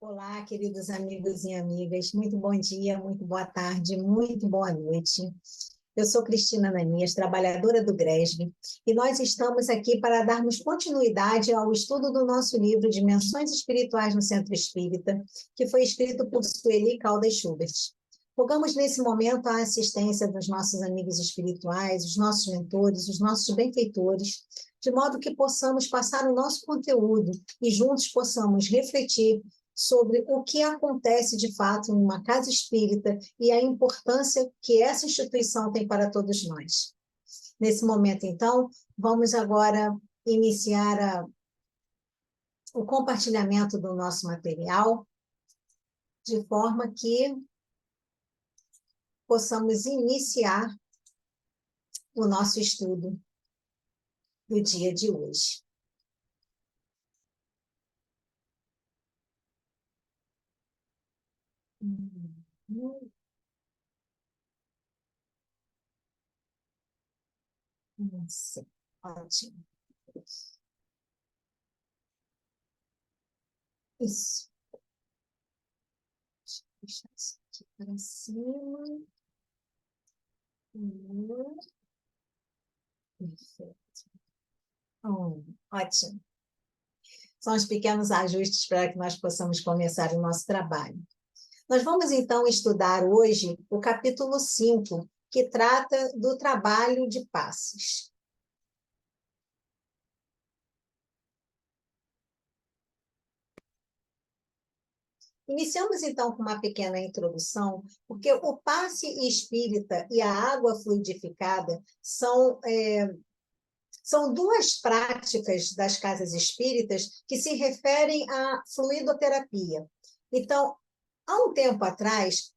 Olá, queridos amigos e amigas. Muito bom dia, muito boa tarde, muito boa noite. Eu sou Cristina Ananias, trabalhadora do GRESB, e nós estamos aqui para darmos continuidade ao estudo do nosso livro Dimensões Espirituais no Centro Espírita, que foi escrito por Sueli Caldas Schubert. Rogamos nesse momento a assistência dos nossos amigos espirituais, os nossos mentores, os nossos benfeitores, de modo que possamos passar o nosso conteúdo e juntos possamos refletir sobre o que acontece de fato em uma casa espírita e a importância que essa instituição tem para todos nós. Nesse momento, então, vamos agora iniciar o compartilhamento do nosso material, de forma que possamos iniciar o nosso estudo do dia de hoje. Sim, ótimo. Isso. Deixa isso aqui para cima. Perfeito. Ótimo. São os pequenos ajustes para que nós possamos começar o nosso trabalho. Nós vamos, então, estudar hoje o capítulo 5, que trata do trabalho de passes. Iniciamos, então, com uma pequena introdução, porque o passe espírita e a água fluidificada são duas práticas das casas espíritas que se referem à fluidoterapia. Então, há um tempo atrás,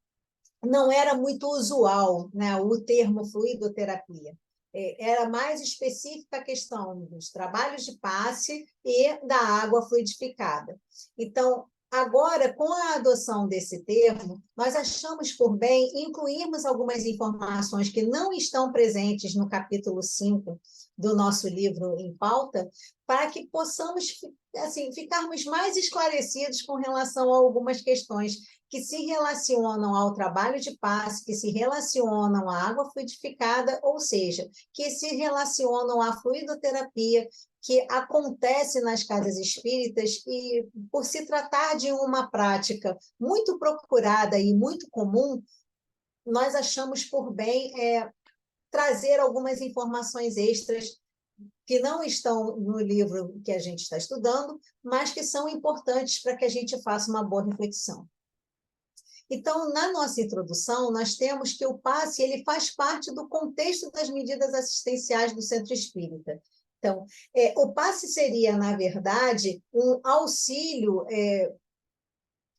não era muito usual, né, o termo fluidoterapia. Era mais específica a questão dos trabalhos de passe e da água fluidificada. Então, agora, com a adoção desse termo, nós achamos por bem incluirmos algumas informações que não estão presentes no capítulo 5 do nosso livro em pauta, para que possamos assim, ficarmos mais esclarecidos com relação a algumas questões que se relacionam ao trabalho de passe, que se relacionam à água fluidificada, ou seja, que se relacionam à fluidoterapia, que acontece nas casas espíritas e, por se tratar de uma prática muito procurada e muito comum, nós achamos por bem trazer algumas informações extras que não estão no livro que a gente está estudando, mas que são importantes para que a gente faça uma boa reflexão. Então, na nossa introdução, nós temos que o passe ele faz parte do contexto das medidas assistenciais do centro espírita. Então, o passe seria, na verdade, um auxílio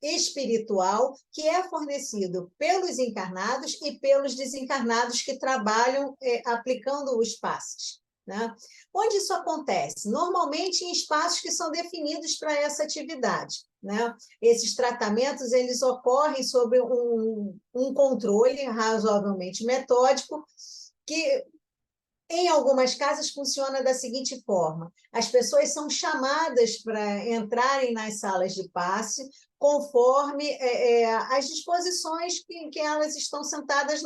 espiritual que é fornecido pelos encarnados e pelos desencarnados que trabalham aplicando os passes. Né? Onde isso acontece? Normalmente em espaços que são definidos para essa atividade. Né? Esses tratamentos eles ocorrem sob um controle razoavelmente metódico, que em algumas casas funciona da seguinte forma: as pessoas são chamadas para entrarem nas salas de passe conforme as disposições que elas estão sentadas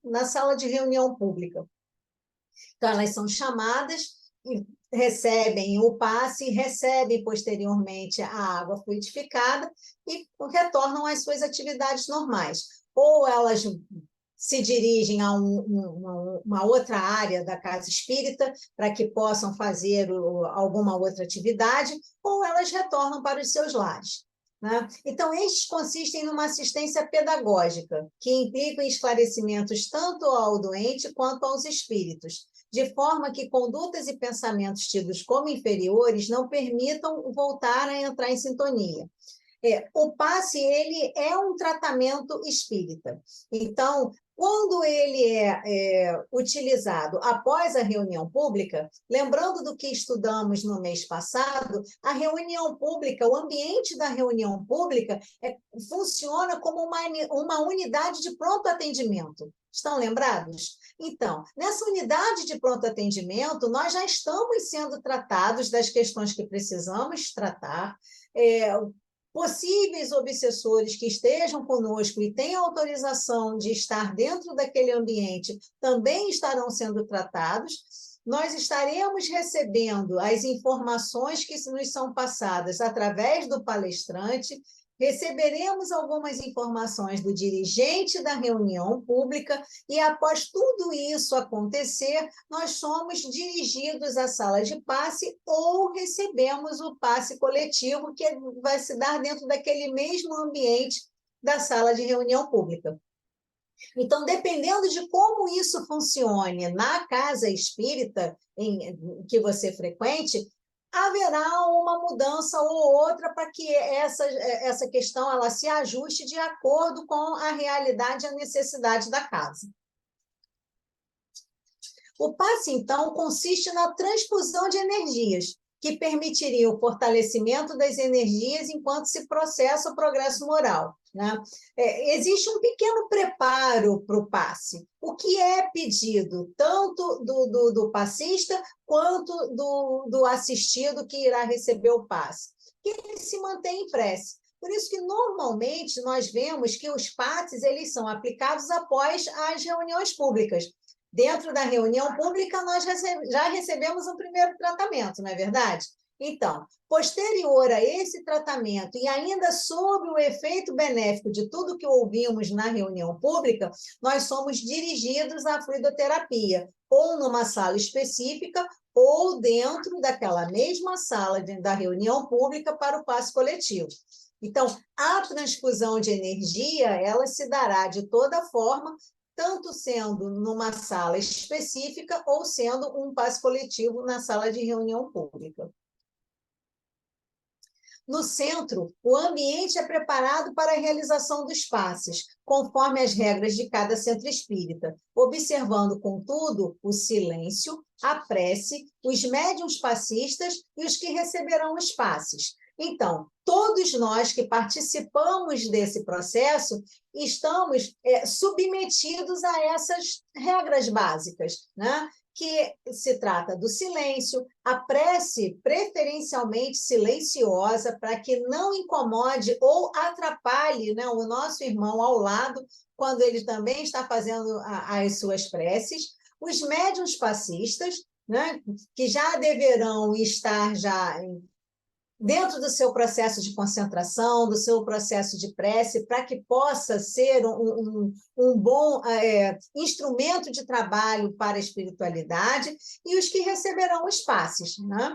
na sala de reunião pública. Então, elas são chamadas e recebem o passe, recebem posteriormente a água fluidificada e retornam às suas atividades normais. Ou elas se dirigem a uma outra área da casa espírita para que possam fazer alguma outra atividade, ou elas retornam para os seus lares. Né? Então, estes consistem numa assistência pedagógica, que implica em esclarecimentos tanto ao doente quanto aos espíritos, de forma que condutas e pensamentos tidos como inferiores não permitam voltar a entrar em sintonia. O passe ele é um tratamento espírita. Então, quando ele é utilizado após a reunião pública, lembrando do que estudamos no mês passado, a reunião pública, o ambiente da reunião pública funciona como uma unidade de pronto atendimento. Estão lembrados? Então, nessa unidade de pronto atendimento, nós já estamos sendo tratados das questões que precisamos tratar, Possíveis obsessores que estejam conosco e tenham autorização de estar dentro daquele ambiente também estarão sendo tratados. Nós estaremos recebendo as informações que nos são passadas através do palestrante, receberemos algumas informações do dirigente da reunião pública e, após tudo isso acontecer, nós somos dirigidos à sala de passe ou recebemos o passe coletivo, que vai se dar dentro daquele mesmo ambiente da sala de reunião pública. Então, dependendo de como isso funcione na casa espírita que você frequente, haverá uma mudança ou outra para que essa questão ela se ajuste de acordo com a realidade e a necessidade da casa. O passe, então, consiste na transfusão de energias, que permitiria o fortalecimento das energias enquanto se processa o progresso moral, né? Existe um pequeno preparo para o passe. O que é pedido, tanto do passista quanto do assistido que irá receber o passe? Que ele se mantenha em prece. Por isso que, normalmente, nós vemos que os passes eles são aplicados após as reuniões públicas. Dentro da reunião pública, nós já recebemos um primeiro tratamento, não é verdade? Então, posterior a esse tratamento e ainda sob o efeito benéfico de tudo que ouvimos na reunião pública, nós somos dirigidos à fluidoterapia, ou numa sala específica, ou dentro daquela mesma sala da reunião pública para o passe coletivo. Então, a transfusão de energia, ela se dará de toda forma, tanto sendo numa sala específica ou sendo um passe coletivo na sala de reunião pública. No centro, o ambiente é preparado para a realização dos passes, conforme as regras de cada centro espírita, observando, contudo, o silêncio, a prece, os médiuns passistas e os que receberão os passes. Então, todos nós que participamos desse processo estamos submetidos a essas regras básicas, né? Que se trata do silêncio, a prece preferencialmente silenciosa, para que não incomode ou atrapalhe, né, o nosso irmão ao lado, quando ele também está fazendo as suas preces. Os médiuns passistas, né, que já deverão estar já dentro do seu processo de concentração, do seu processo de prece, para que possa ser um bom instrumento de trabalho para a espiritualidade, e os que receberão os passes, né?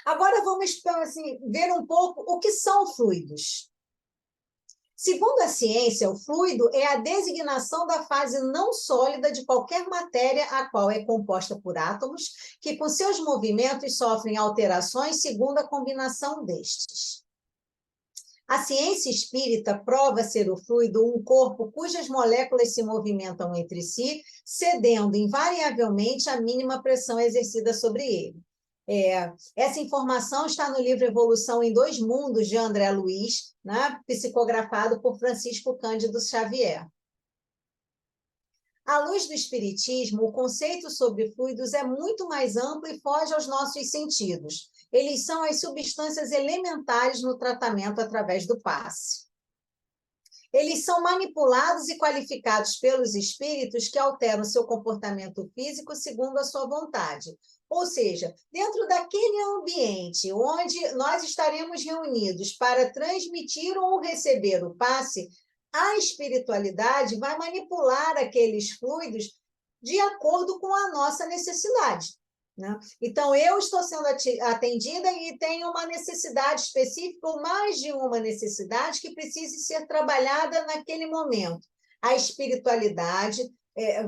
Agora vamos assim, ver um pouco o que são fluidos. Segundo a ciência, o fluido é a designação da fase não sólida de qualquer matéria a qual é composta por átomos, que com seus movimentos sofrem alterações segundo a combinação destes. A ciência espírita prova ser o fluido um corpo cujas moléculas se movimentam entre si, cedendo invariavelmente à mínima pressão exercida sobre ele. Essa informação está no livro Evolução em Dois Mundos, de André Luiz, né, psicografado por Francisco Cândido Xavier. À luz do Espiritismo, o conceito sobre fluidos é muito mais amplo e foge aos nossos sentidos. Eles são as substâncias elementares no tratamento através do passe. Eles são manipulados e qualificados pelos espíritos que alteram seu comportamento físico segundo a sua vontade. Ou seja, dentro daquele ambiente onde nós estaremos reunidos para transmitir ou receber o passe, a espiritualidade vai manipular aqueles fluidos de acordo com a nossa necessidade, né? Então, eu estou sendo atendida e tenho uma necessidade específica, ou mais de uma necessidade, que precise ser trabalhada naquele momento. A espiritualidade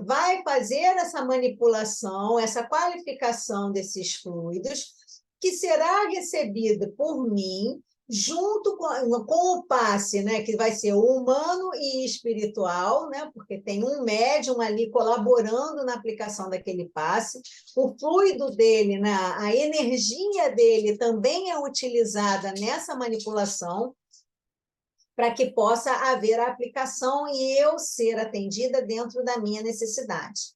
vai fazer essa manipulação, essa qualificação desses fluidos, que será recebida por mim, junto com o passe, né, que vai ser o humano e espiritual, né, porque tem um médium ali colaborando na aplicação daquele passe, o fluido dele, né, a energia dele também é utilizada nessa manipulação, para que possa haver a aplicação e eu ser atendida dentro da minha necessidade.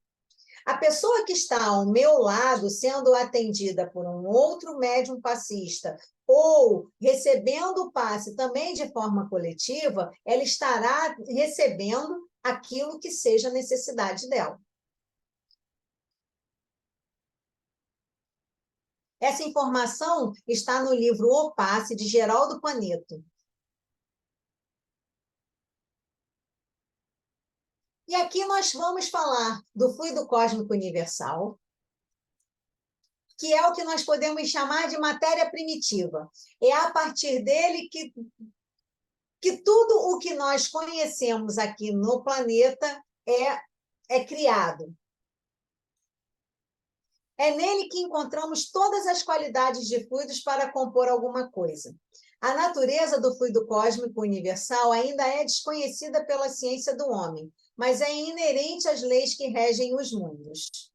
A pessoa que está ao meu lado, sendo atendida por um outro médium passista, ou recebendo o passe também de forma coletiva, ela estará recebendo aquilo que seja a necessidade dela. Essa informação está no livro O Passe, de Geraldo Paneto. E aqui nós vamos falar do fluido cósmico universal, que é o que nós podemos chamar de matéria primitiva. É a partir dele que tudo o que nós conhecemos aqui no planeta é criado. É nele que encontramos todas as qualidades de fluidos para compor alguma coisa. A natureza do fluido cósmico universal ainda é desconhecida pela ciência do homem, mas é inerente às leis que regem os mundos.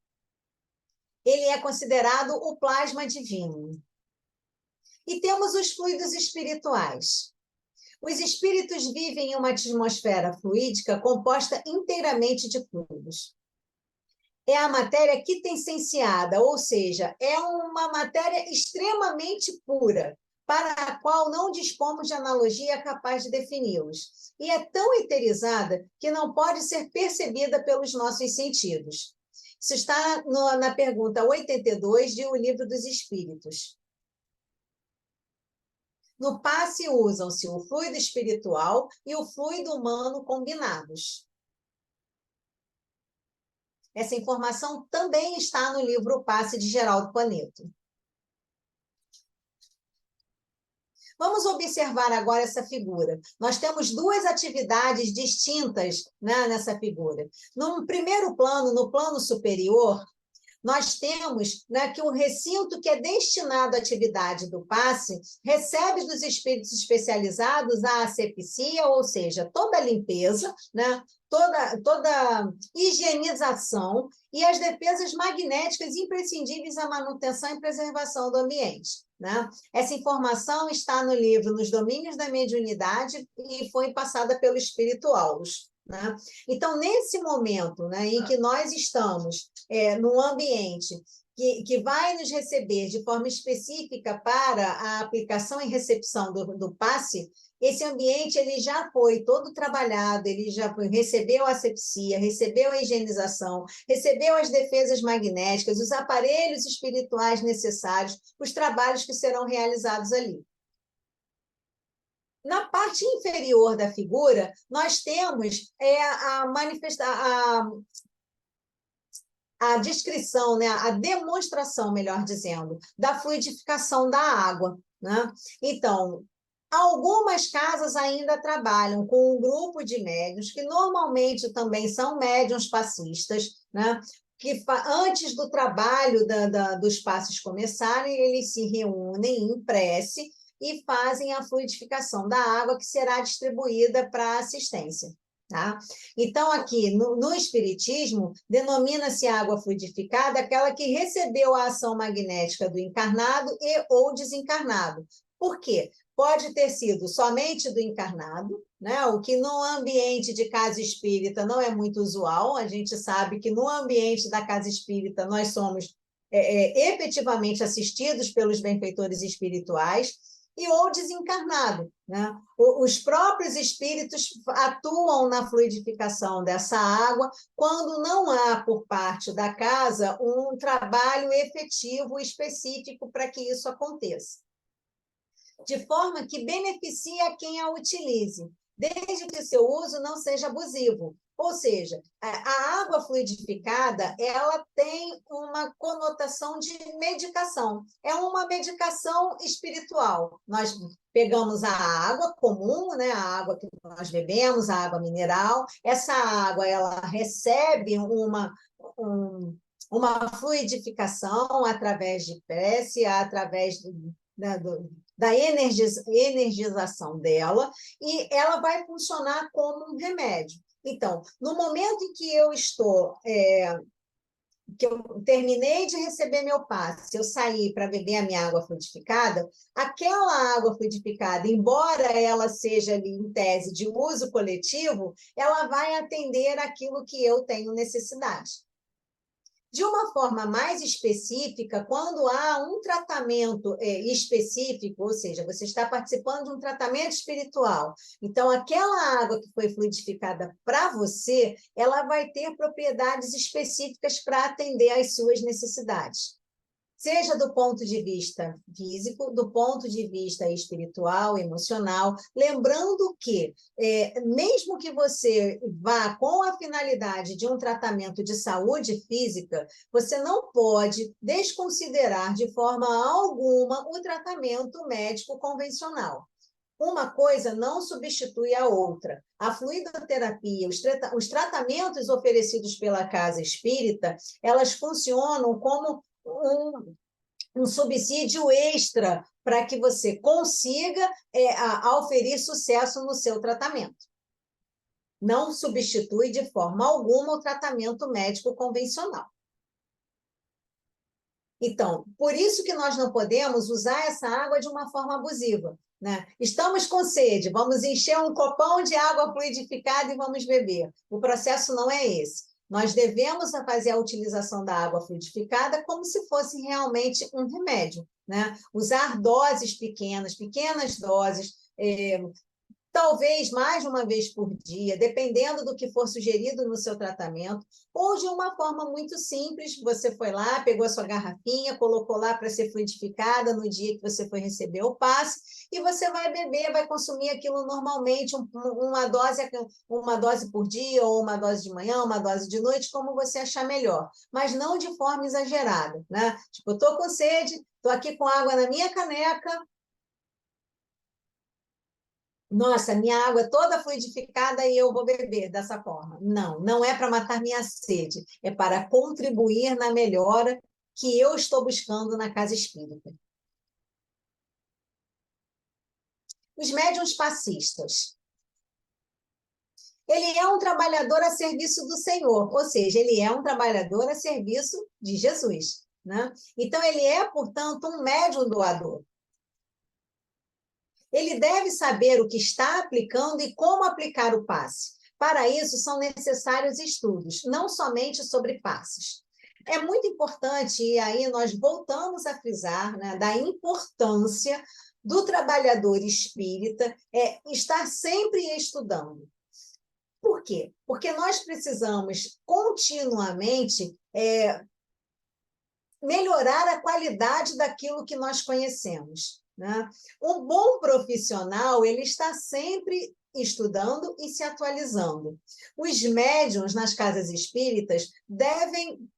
Ele é considerado o plasma divino. E temos os fluidos espirituais. Os espíritos vivem em uma atmosfera fluídica composta inteiramente de fluidos. É a matéria quintessenciada, ou seja, é uma matéria extremamente pura, para a qual não dispomos de analogia capaz de defini-los. E é tão eterizada que não pode ser percebida pelos nossos sentidos. Isso está na pergunta 82 de O Livro dos Espíritos. No passe usam-se o fluido espiritual e o fluido humano combinados. Essa informação também está no livro O Passe, de Geraldo Paneto. Vamos observar agora essa figura. Nós temos duas atividades distintas, né, nessa figura. Num primeiro plano, no plano superior, nós temos, né, que o recinto que é destinado à atividade do passe recebe dos espíritos especializados a asepsia, ou seja, toda a limpeza, né, toda higienização e as defesas magnéticas imprescindíveis à manutenção e preservação do ambiente. Né? Essa informação está no livro Nos Domínios da Mediunidade e foi passada pelo Espírito Aulos. Né? Então, nesse momento, né, em que nós estamos num ambiente que vai nos receber de forma específica para a aplicação e recepção do passe, esse ambiente ele já foi todo trabalhado, ele já recebeu a asepsia, recebeu a higienização, recebeu as defesas magnéticas, os aparelhos espirituais necessários, os trabalhos que serão realizados ali. Na parte inferior da figura, nós temos a descrição, né, a demonstração, melhor dizendo, da fluidificação da água. Né? Então, algumas casas ainda trabalham com um grupo de médiuns, que normalmente também são médiuns passistas, né? Que antes do trabalho dos passes começarem, eles se reúnem em prece e fazem a fluidificação da água que será distribuída para a assistência. Tá? Então, aqui no Espiritismo, denomina-se água fluidificada aquela que recebeu a ação magnética do encarnado e ou desencarnado. Por quê? Pode ter sido somente do encarnado, né? O que no ambiente de casa espírita não é muito usual. A gente sabe que no ambiente da casa espírita nós somos efetivamente assistidos pelos benfeitores espirituais, e ou desencarnado. Né? Os próprios espíritos atuam na fluidificação dessa água quando não há, por parte da casa, um trabalho efetivo específico para que isso aconteça. De forma que beneficie a quem a utilize, desde que o seu uso não seja abusivo. Ou seja, a água fluidificada, ela tem uma conotação de medicação. É uma medicação espiritual. Nós pegamos a água comum, né, a água que nós bebemos, a água mineral. Essa água, ela recebe uma fluidificação através de prece, através da energização dela, e ela vai funcionar como um remédio. Então, no momento em que eu estou, que eu terminei de receber meu passe, eu saí para beber a minha água fluidificada, aquela água fluidificada, embora ela seja ali em tese de uso coletivo, ela vai atender aquilo que eu tenho necessidade. De uma forma mais específica, quando há um tratamento específico, ou seja, você está participando de um tratamento espiritual, então aquela água que foi fluidificada para você, ela vai ter propriedades específicas para atender às suas necessidades. Seja do ponto de vista físico, do ponto de vista espiritual, emocional, lembrando que, mesmo que você vá com a finalidade de um tratamento de saúde física, você não pode desconsiderar de forma alguma o tratamento médico convencional. Uma coisa não substitui a outra. A fluidoterapia, os tratamentos oferecidos pela casa espírita, elas funcionam como um subsídio extra para que você consiga auferir sucesso no seu tratamento. Não substitui de forma alguma o tratamento médico convencional. Então, por isso que nós não podemos usar essa água de uma forma abusiva, né? Estamos com sede, vamos encher um copão de água fluidificada e vamos beber. O processo não é esse. Nós devemos fazer a utilização da água fluidificada como se fosse realmente um remédio, né? Usar doses pequenas doses, talvez mais de uma vez por dia, dependendo do que for sugerido no seu tratamento, ou de uma forma muito simples, você foi lá, pegou a sua garrafinha, colocou lá para ser fluidificada no dia que você foi receber o passe, e você vai beber, vai consumir aquilo normalmente, uma dose por dia, ou uma dose de manhã, uma dose de noite, como você achar melhor, mas não de forma exagerada, né? Tipo, eu estou com sede, estou aqui com água na minha caneca, nossa, minha água é toda fluidificada e eu vou beber dessa forma. Não, não é para matar minha sede, é para contribuir na melhora que eu estou buscando na casa espírita. Os médiuns passistas. Ele é um trabalhador a serviço do Senhor, ou seja, ele é um trabalhador a serviço de Jesus, né? Então, ele é, portanto, um médium doador. Ele deve saber o que está aplicando e como aplicar o passe. Para isso, são necessários estudos, não somente sobre passes. É muito importante, e aí nós voltamos a frisar, né, da importância do trabalhador espírita estar sempre estudando. Por quê? Porque nós precisamos continuamente melhorar a qualidade daquilo que nós conhecemos, né? Um bom profissional, ele está sempre estudando e se atualizando. Os médiuns nas casas espíritas devem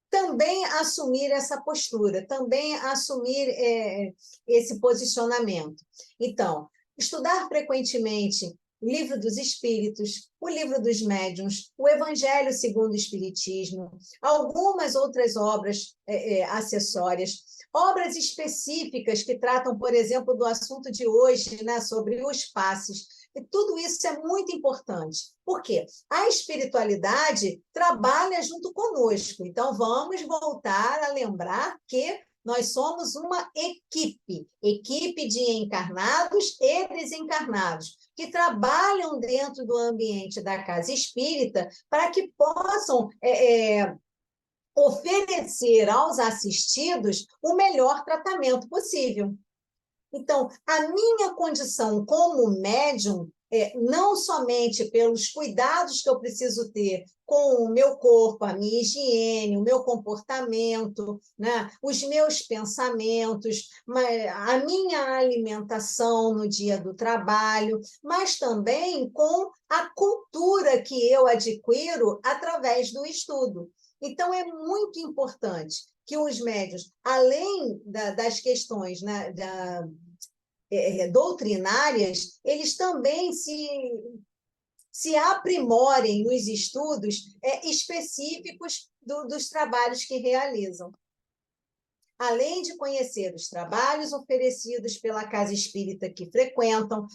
também assumir essa postura, também assumir esse posicionamento. Então, estudar frequentemente o Livro dos Espíritos, o Livro dos Médiuns, o Evangelho segundo o Espiritismo, algumas outras obras acessórias, obras específicas que tratam, por exemplo, do assunto de hoje, né, sobre os passes. E tudo isso é muito importante. Por quê? A espiritualidade trabalha junto conosco. Então, vamos voltar a lembrar que nós somos uma equipe de encarnados e desencarnados, que trabalham dentro do ambiente da casa espírita para que possam oferecer aos assistidos o melhor tratamento possível. Então, a minha condição como médium, não somente pelos cuidados que eu preciso ter com o meu corpo, a minha higiene, o meu comportamento, né, os meus pensamentos, a minha alimentação no dia do trabalho, mas também com a cultura que eu adquiro através do estudo. Então, é muito importante que os médiuns, além das questões, né, doutrinárias, eles também se aprimorem nos estudos específicos dos trabalhos que realizam. Além de conhecer os trabalhos oferecidos pela casa espírita que frequentam,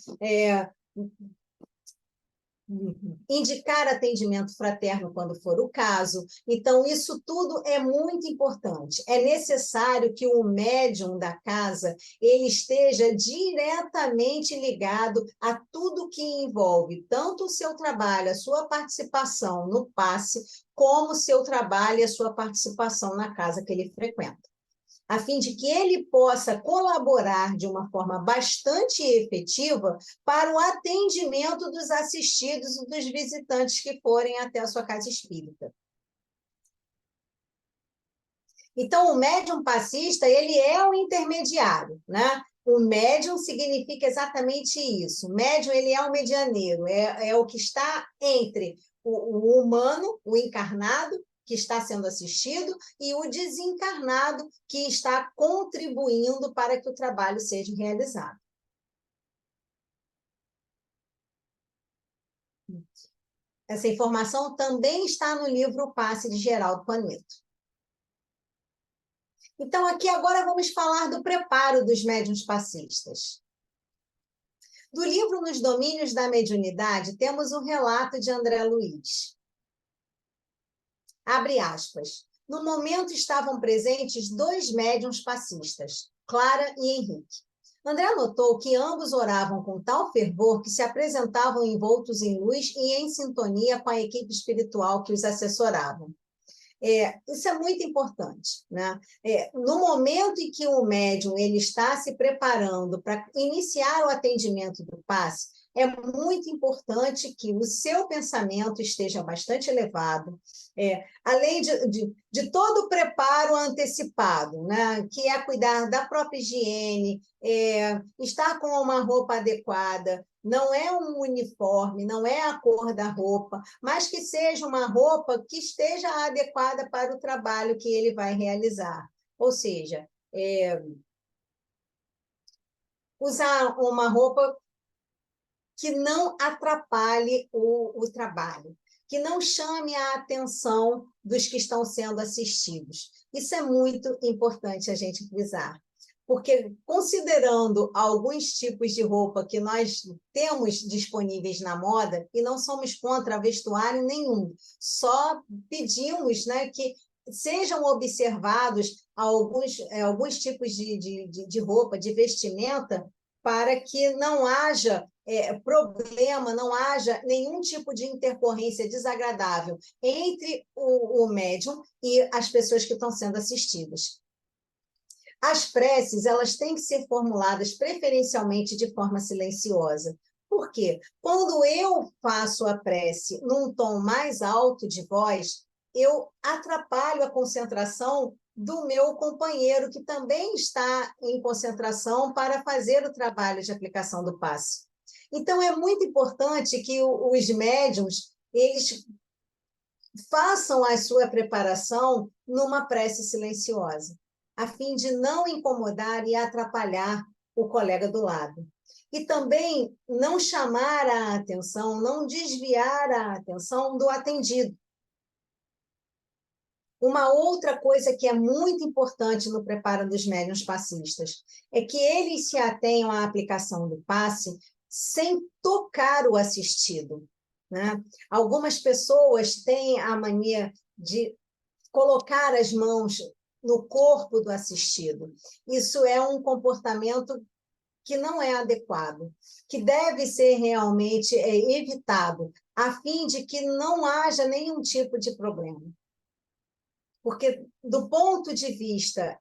indicar atendimento fraterno quando for o caso. Então, isso tudo é muito importante. É necessário que o médium da casa ele esteja diretamente ligado a tudo que envolve tanto o seu trabalho, a sua participação no passe, como o seu trabalho e a sua participação na casa que ele frequenta, a fim de que ele possa colaborar de uma forma bastante efetiva para o atendimento dos assistidos e dos visitantes que forem até a sua casa espírita. Então, o médium passista, ele é o intermediário, né? O médium significa exatamente isso. O médium, ele é o medianeiro, é o que está entre o humano, o encarnado, que está sendo assistido, e o desencarnado, que está contribuindo para que o trabalho seja realizado. Essa informação também está no livro O Passe de Geraldo Paneto. Então, aqui agora vamos falar do preparo dos médiuns passistas. Do livro Nos Domínios da Mediunidade, temos um relato de André Luiz. Abre aspas. No momento estavam presentes 2 médiuns passistas, Clara e Henrique. André notou que ambos oravam com tal fervor que se apresentavam envoltos em luz e em sintonia com a equipe espiritual que os assessoravam. Isso é muito importante, né? No momento em que o médium ele está se preparando para iniciar o atendimento do passe, é muito importante que o seu pensamento esteja bastante elevado, além de todo o preparo antecipado, né? Que é cuidar da própria higiene, estar com uma roupa adequada, não é um uniforme, não é a cor da roupa, mas que seja uma roupa que esteja adequada para o trabalho que ele vai realizar. Ou seja, usar uma roupa que não atrapalhe o trabalho, que não chame a atenção dos que estão sendo assistidos. Isso é muito importante a gente frisar, porque considerando alguns tipos de roupa que nós temos disponíveis na moda, e não somos contra vestuário nenhum, só pedimos, né, que sejam observados alguns tipos de roupa, de vestimenta, para que não haja problema, não haja nenhum tipo de intercorrência desagradável entre o médium e as pessoas que estão sendo assistidas. As preces, elas têm que ser formuladas preferencialmente de forma silenciosa. Por quê? Quando eu faço a prece num tom mais alto de voz, eu atrapalho a concentração do meu companheiro, que também está em concentração para fazer o trabalho de aplicação do passe. Então, é muito importante que os médiuns eles façam a sua preparação numa prece silenciosa, a fim de não incomodar e atrapalhar o colega do lado. E também não chamar a atenção, não desviar a atenção do atendido. Uma outra coisa que é muito importante no preparo dos médiuns passistas é que eles se atenham à aplicação do passe sem tocar o assistido, né? Algumas pessoas têm a mania de colocar as mãos no corpo do assistido. Isso é um comportamento que não é adequado, que deve ser realmente evitado, a fim de que não haja nenhum tipo de problema. Porque, do ponto de vista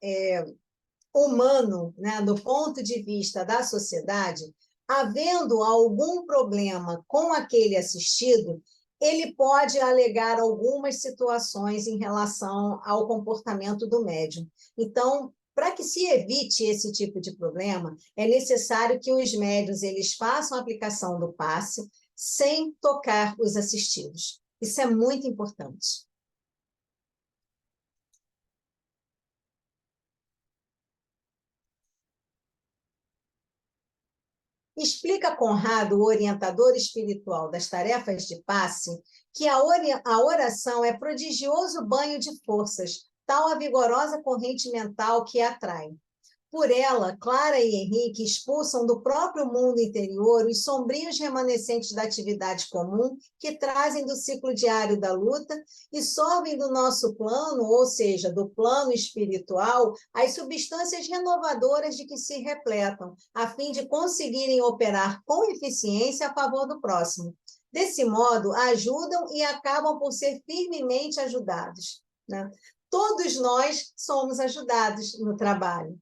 humano, né, do ponto de vista da sociedade, havendo algum problema com aquele assistido, ele pode alegar algumas situações em relação ao comportamento do médium. Então, para que se evite esse tipo de problema, é necessário que os médiuns eles façam a aplicação do passe sem tocar os assistidos. Isso é muito importante. Explica Conrado, o orientador espiritual das tarefas de passe, que a oração é prodigioso banho de forças, tal a vigorosa corrente mental que a atrai. Por ela, Clara e Henrique expulsam do próprio mundo interior os sombrios remanescentes da atividade comum que trazem do ciclo diário da luta e sorvem do nosso plano, ou seja, do plano espiritual, as substâncias renovadoras de que se repletam, a fim de conseguirem operar com eficiência a favor do próximo. Desse modo, ajudam e acabam por ser firmemente ajudados, né? Todos nós somos ajudados no trabalho.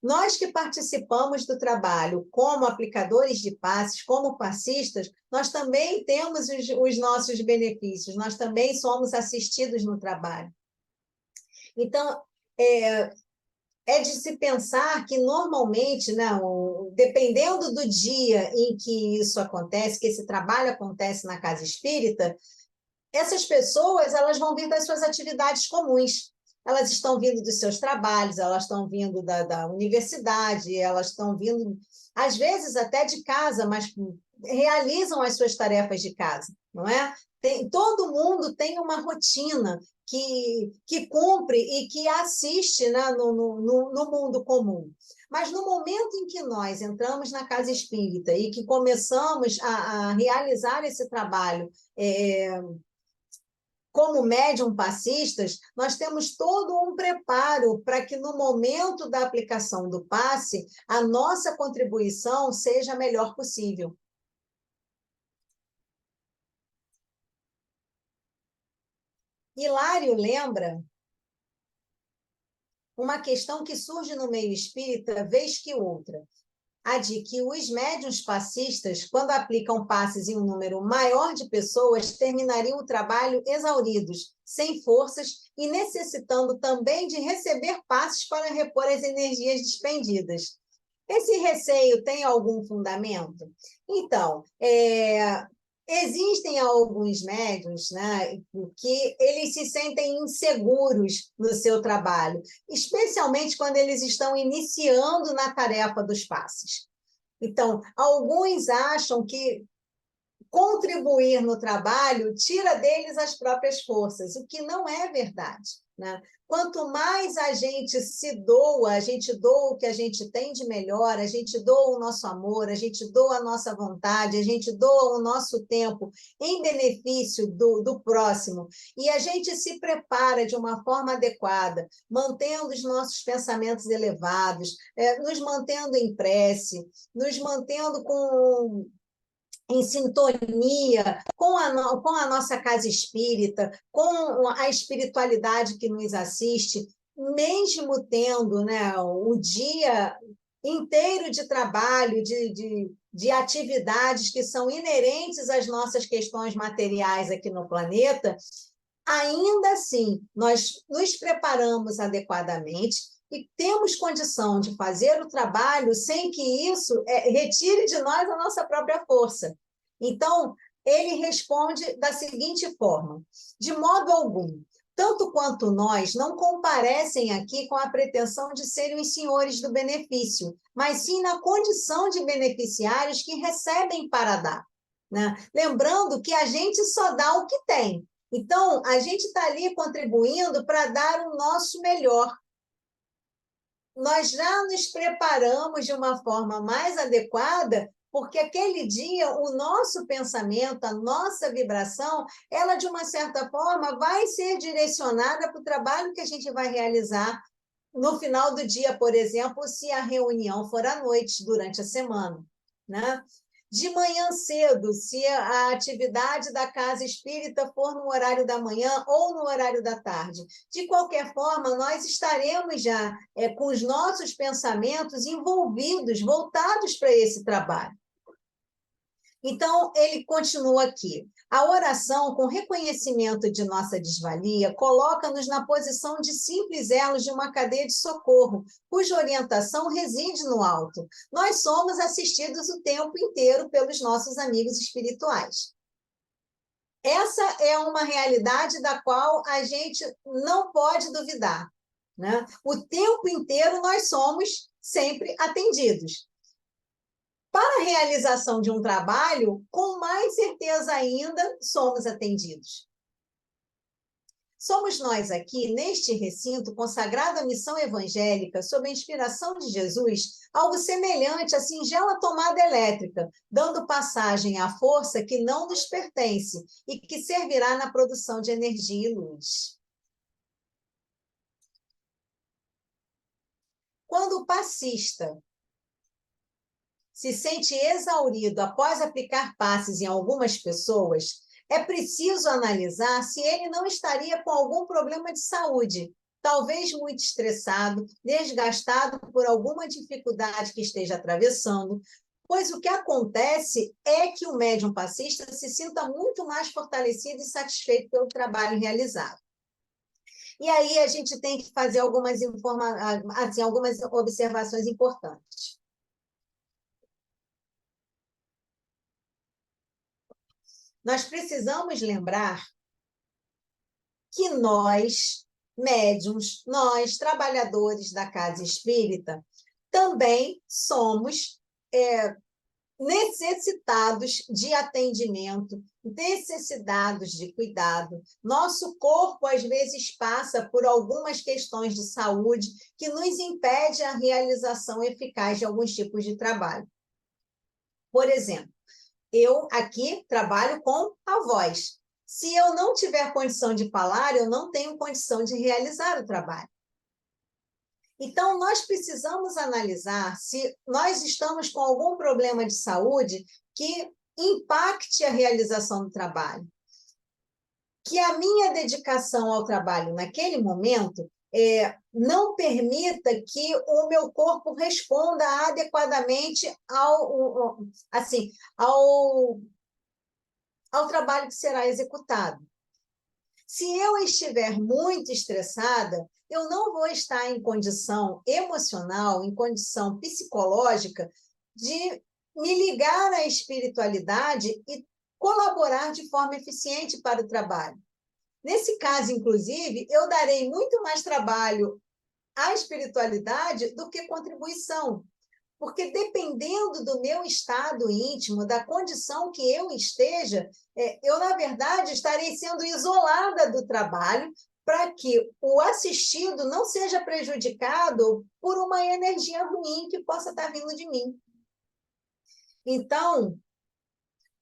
Nós que participamos do trabalho como aplicadores de passes, como passistas, nós também temos os nossos benefícios, nós também somos assistidos no trabalho. Então, é de se pensar que, normalmente, não, dependendo do dia em que isso acontece, que esse trabalho acontece na casa espírita, essas pessoas elas vão vir das suas atividades comuns. Elas estão vindo dos seus trabalhos, elas estão vindo da universidade, elas estão vindo, às vezes, até de casa, mas realizam as suas tarefas de casa, não é? Todo mundo tem uma rotina que cumpre e que assiste, né, no mundo comum. Mas no momento em que nós entramos na casa espírita e que começamos a realizar esse trabalho, como médium passistas, nós temos todo um preparo para que, no momento da aplicação do passe, a nossa contribuição seja a melhor possível. Hilário lembra uma questão que surge no meio espírita vez que outra, a de que os médiuns passistas, quando aplicam passes em um número maior de pessoas, terminariam o trabalho exauridos, sem forças e necessitando também de receber passes para repor as energias despendidas. Esse receio tem algum fundamento? Então, existem alguns médiuns, né, que eles se sentem inseguros no seu trabalho, especialmente quando eles estão iniciando na tarefa dos passes. Então, alguns acham que contribuir no trabalho tira deles as próprias forças, o que não é verdade, né? Quanto mais a gente doa o que a gente tem de melhor, a gente doa o nosso amor, a gente doa a nossa vontade, a gente doa o nosso tempo em benefício do próximo, e a gente se prepara de uma forma adequada, mantendo os nossos pensamentos elevados, nos mantendo em prece, nos mantendo em sintonia com a nossa casa espírita, com a espiritualidade que nos assiste, mesmo tendo, né, o dia inteiro de trabalho, de atividades que são inerentes às nossas questões materiais aqui no planeta, ainda assim, nós nos preparamos adequadamente e temos condição de fazer o trabalho sem que isso retire de nós a nossa própria força. Então, ele responde da seguinte forma: de modo algum, tanto quanto nós, não comparecem aqui com a pretensão de serem os senhores do benefício, mas sim na condição de beneficiários que recebem para dar, né? Lembrando que a gente só dá o que tem. Então, a gente está ali contribuindo para dar o nosso melhor. Nós já nos preparamos de uma forma mais adequada, porque aquele dia o nosso pensamento, a nossa vibração, ela, de uma certa forma, vai ser direcionada para o trabalho que a gente vai realizar no final do dia, por exemplo, se a reunião for à noite, durante a semana, né? De manhã cedo, se a atividade da casa espírita for no horário da manhã ou no horário da tarde. De qualquer forma, nós estaremos já com os nossos pensamentos envolvidos, voltados para esse trabalho. Então, ele continua aqui. A oração, com reconhecimento de nossa desvalia, coloca-nos na posição de simples elos de uma cadeia de socorro, cuja orientação reside no alto. Nós somos assistidos o tempo inteiro pelos nossos amigos espirituais. Essa é uma realidade da qual a gente não pode duvidar, né? O tempo inteiro nós somos sempre atendidos. Para a realização de um trabalho, com mais certeza ainda, somos atendidos. Somos nós aqui, neste recinto consagrado à missão evangélica, sob a inspiração de Jesus, algo semelhante à singela tomada elétrica, dando passagem à força que não nos pertence e que servirá na produção de energia e luz. Quando o passista se sente exaurido após aplicar passes em algumas pessoas, é preciso analisar se ele não estaria com algum problema de saúde, talvez muito estressado, desgastado por alguma dificuldade que esteja atravessando, pois o que acontece é que o médium passista se sinta muito mais fortalecido e satisfeito pelo trabalho realizado. E aí a gente tem que fazer algumas observações importantes. Nós precisamos lembrar que nós, médiuns, nós, trabalhadores da casa espírita, também somos necessitados de atendimento, necessitados de cuidado. Nosso corpo, às vezes, passa por algumas questões de saúde que nos impede a realização eficaz de alguns tipos de trabalho. Por exemplo, eu aqui trabalho com a voz. Se eu não tiver condição de falar, eu não tenho condição de realizar o trabalho. Então, nós precisamos analisar se nós estamos com algum problema de saúde que impacte a realização do trabalho. Que a minha dedicação ao trabalho naquele momento não permita que o meu corpo responda adequadamente ao trabalho que será executado. Se eu estiver muito estressada, eu não vou estar em condição emocional, em condição psicológica de me ligar à espiritualidade e colaborar de forma eficiente para o trabalho. Nesse caso, inclusive, eu darei muito mais trabalho à espiritualidade do que contribuição. Porque dependendo do meu estado íntimo, da condição que eu esteja, eu, na verdade, estarei sendo isolada do trabalho para que o assistido não seja prejudicado por uma energia ruim que possa estar vindo de mim. Então,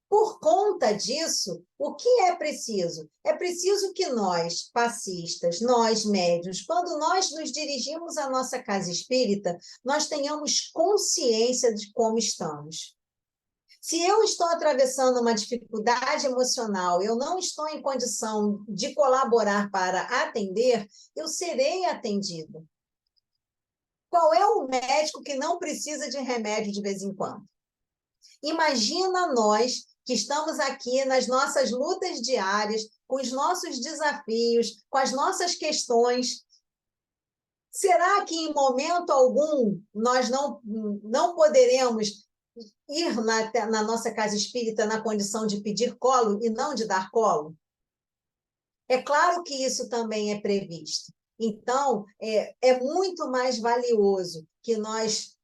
por conta disso, o que é preciso? É preciso que nós, passistas, nós, médiuns, quando nós nos dirigimos à nossa casa espírita, nós tenhamos consciência de como estamos. Se eu estou atravessando uma dificuldade emocional, eu não estou em condição de colaborar para atender, eu serei atendido. Qual é o médico que não precisa de remédio de vez em quando? Imagina nós que estamos aqui nas nossas lutas diárias, com os nossos desafios, com as nossas questões. Será que em momento algum nós não poderemos ir na nossa casa espírita na condição de pedir colo e não de dar colo? É claro que isso também é previsto. Então, é muito mais valioso que nós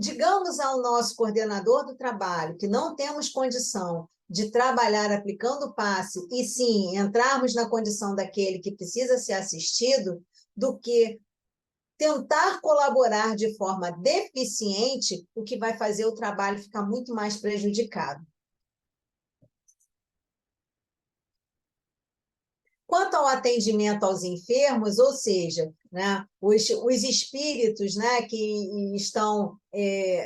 digamos ao nosso coordenador do trabalho que não temos condição de trabalhar aplicando passe e sim entrarmos na condição daquele que precisa ser assistido, do que tentar colaborar de forma deficiente, o que vai fazer o trabalho ficar muito mais prejudicado. Quanto ao atendimento aos enfermos, ou seja, né, os espíritos, né, que estão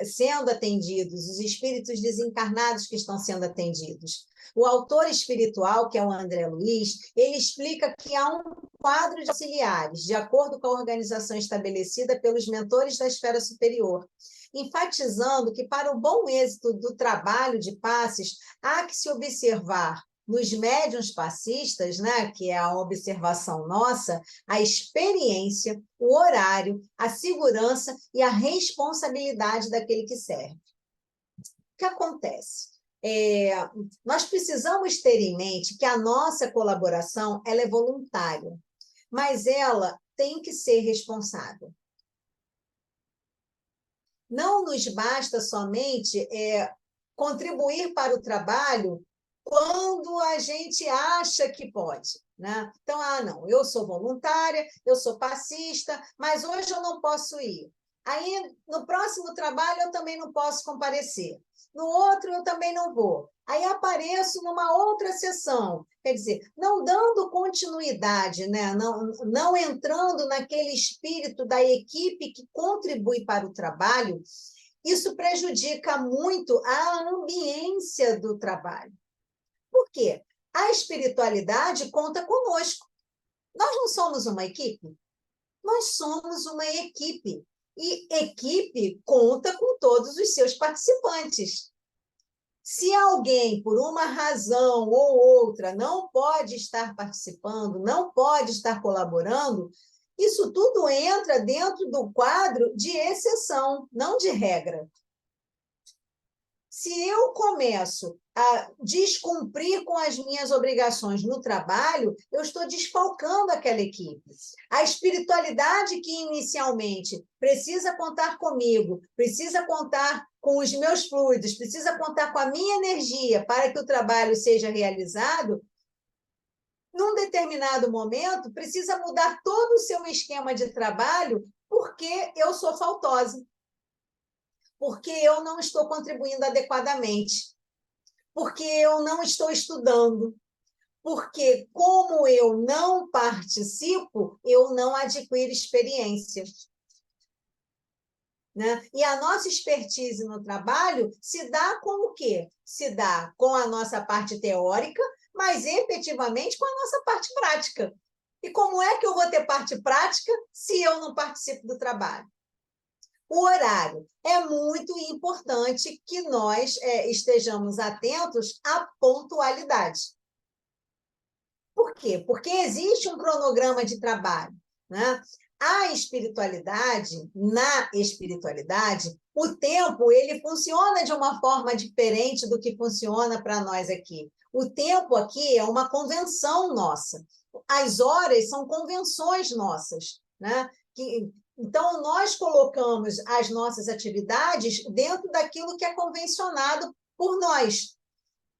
sendo atendidos, os espíritos desencarnados que estão sendo atendidos. O autor espiritual, que é o André Luiz, ele explica que há um quadro de auxiliares, de acordo com a organização estabelecida pelos mentores da esfera superior, enfatizando que para o bom êxito do trabalho de passes, há que se observar nos médiuns passistas, né, que é a observação nossa, a experiência, o horário, a segurança e a responsabilidade daquele que serve. O que acontece? Nós precisamos ter em mente que a nossa colaboração ela é voluntária, mas ela tem que ser responsável. Não nos basta somente contribuir para o trabalho quando a gente acha que pode, né? Então, não, eu sou voluntária, eu sou passista, mas hoje eu não posso ir. Aí, no próximo trabalho, eu também não posso comparecer. No outro, eu também não vou. Aí apareço numa outra sessão. Quer dizer, não dando continuidade, né? Não entrando naquele espírito da equipe que contribui para o trabalho, isso prejudica muito a ambiência do trabalho. Por quê? A espiritualidade conta conosco. Nós não somos uma equipe? Nós somos uma equipe. E equipe conta com todos os seus participantes. Se alguém, por uma razão ou outra, não pode estar participando, não pode estar colaborando, isso tudo entra dentro do quadro de exceção, não de regra. Se eu começo a descumprir com as minhas obrigações no trabalho, eu estou desfalcando aquela equipe. A espiritualidade que inicialmente precisa contar comigo, precisa contar com os meus fluidos, precisa contar com a minha energia para que o trabalho seja realizado, num determinado momento, precisa mudar todo o seu esquema de trabalho porque eu sou faltosa, porque eu não estou contribuindo adequadamente, porque eu não estou estudando, porque, como eu não participo, eu não adquiro experiência. Né? E a nossa expertise no trabalho se dá com o quê? Se dá com a nossa parte teórica, mas efetivamente com a nossa parte prática. E como é que eu vou ter parte prática se eu não participo do trabalho? O horário. É muito importante que nós estejamos atentos à pontualidade. Por quê? Porque existe um cronograma de trabalho, né? Na espiritualidade, o tempo ele funciona de uma forma diferente do que funciona para nós aqui. O tempo aqui é uma convenção nossa. As horas são convenções nossas, né? Então, nós colocamos as nossas atividades dentro daquilo que é convencionado por nós.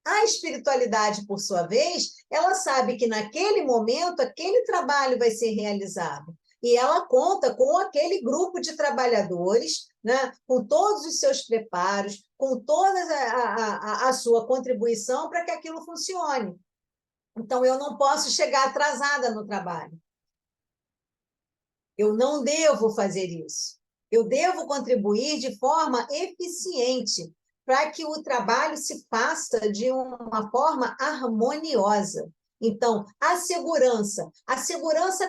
A espiritualidade, por sua vez, ela sabe que naquele momento aquele trabalho vai ser realizado. E ela conta com aquele grupo de trabalhadores, né, com todos os seus preparos, com toda a sua contribuição para que aquilo funcione. Então, eu não posso chegar atrasada no trabalho. Eu não devo fazer isso. Eu devo contribuir de forma eficiente para que o trabalho se faça de uma forma harmoniosa. Então, a segurança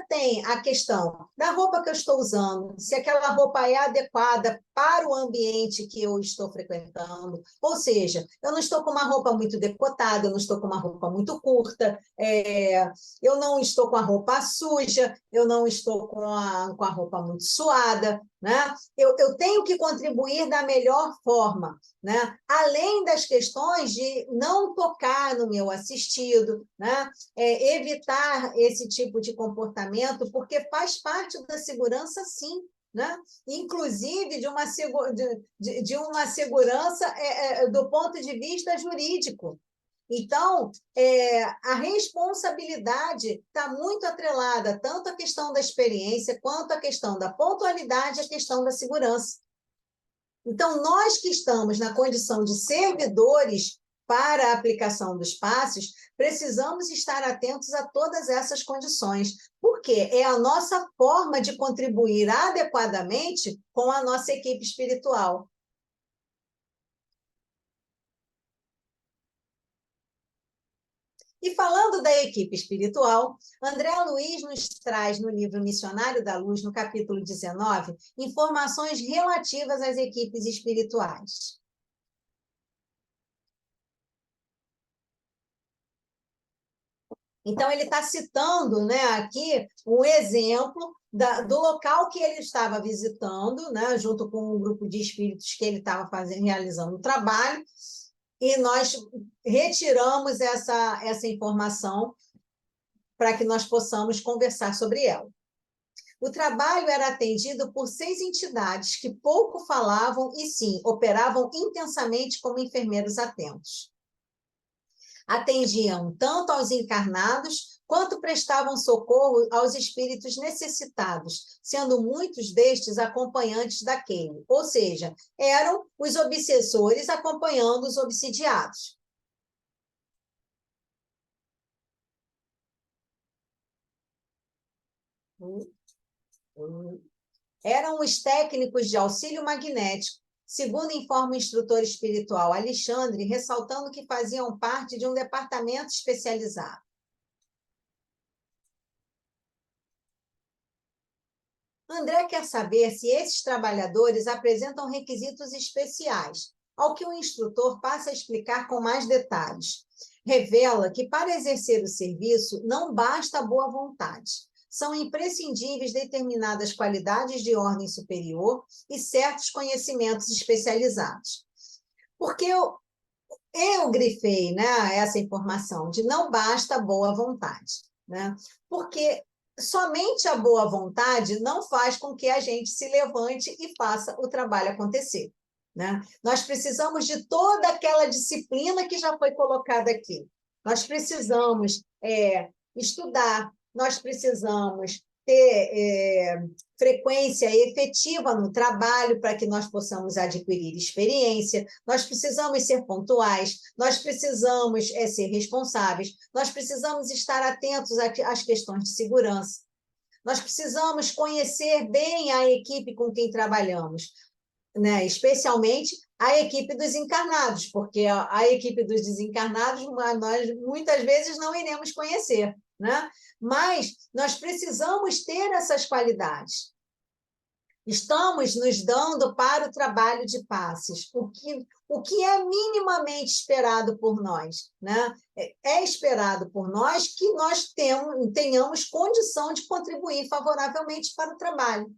tem a questão da roupa que eu estou usando, se aquela roupa é adequada para o ambiente que eu estou frequentando, ou seja, eu não estou com uma roupa muito decotada, eu não estou com uma roupa muito curta, eu não estou com a roupa suja, eu não estou com a roupa muito suada, né? Eu tenho que contribuir da melhor forma, né? Além das questões de não tocar no meu assistido, né? Evitar esse tipo de comportamento, porque faz parte da segurança, sim. Né? Inclusive de uma segurança do ponto de vista jurídico. Então, a responsabilidade está muito atrelada tanto à questão da experiência, quanto à questão da pontualidade e à questão da segurança. Então, nós que estamos na condição de servidores para a aplicação dos passos, precisamos estar atentos a todas essas condições, porque é a nossa forma de contribuir adequadamente com a nossa equipe espiritual. E falando da equipe espiritual, André Luiz nos traz no livro Missionário da Luz, no capítulo 19, informações relativas às equipes espirituais. Então, ele está citando, né, aqui um exemplo do local que ele estava visitando, né, junto com um grupo de espíritos que ele estava realizando um trabalho, e nós retiramos essa informação para que nós possamos conversar sobre ela. O trabalho era atendido por 6 entidades que pouco falavam e, sim, operavam intensamente como enfermeiros atentos. Atendiam tanto aos encarnados, quanto prestavam socorro aos espíritos necessitados, sendo muitos destes acompanhantes daquele, ou seja, eram os obsessores acompanhando os obsidiados. Eram os técnicos de auxílio magnético, segundo informa o instrutor espiritual Alexandre, ressaltando que faziam parte de um departamento especializado. André quer saber se esses trabalhadores apresentam requisitos especiais, ao que o instrutor passa a explicar com mais detalhes. Revela que, para exercer o serviço, não basta a boa vontade. São imprescindíveis determinadas qualidades de ordem superior e certos conhecimentos especializados. Porque eu grifei, né, essa informação de não basta a boa vontade, né? Porque somente a boa vontade não faz com que a gente se levante e faça o trabalho acontecer, né? Nós precisamos de toda aquela disciplina que já foi colocada aqui. Nós precisamos estudar, nós precisamos ter frequência efetiva no trabalho para que nós possamos adquirir experiência, nós precisamos ser pontuais, nós precisamos ser responsáveis, nós precisamos estar atentos às questões de segurança, nós precisamos conhecer bem a equipe com quem trabalhamos, né? Especialmente a equipe dos encarnados, porque a equipe dos desencarnados nós muitas vezes não iremos conhecer, né? Mas nós precisamos ter essas qualidades. Estamos nos dando para o trabalho de passes, o que é minimamente esperado por nós, né? É esperado por nós que nós tenhamos condição de contribuir favoravelmente para o trabalho.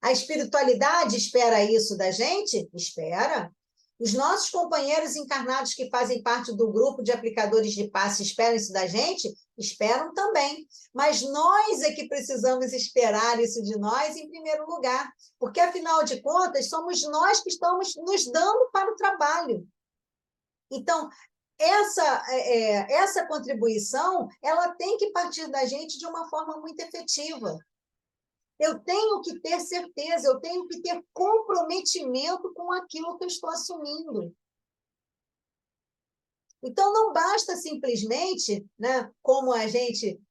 A espiritualidade espera isso da gente? Espera. Os nossos companheiros encarnados que fazem parte do grupo de aplicadores de passe esperam isso da gente? Esperam também. Mas nós é que precisamos esperar isso de nós em primeiro lugar, porque, afinal de contas, somos nós que estamos nos dando para o trabalho. Então, essa contribuição ela tem que partir da gente de uma forma muito efetiva. Eu tenho que ter certeza, eu tenho que ter comprometimento com aquilo que eu estou assumindo. Então, não basta simplesmente, né, como a gente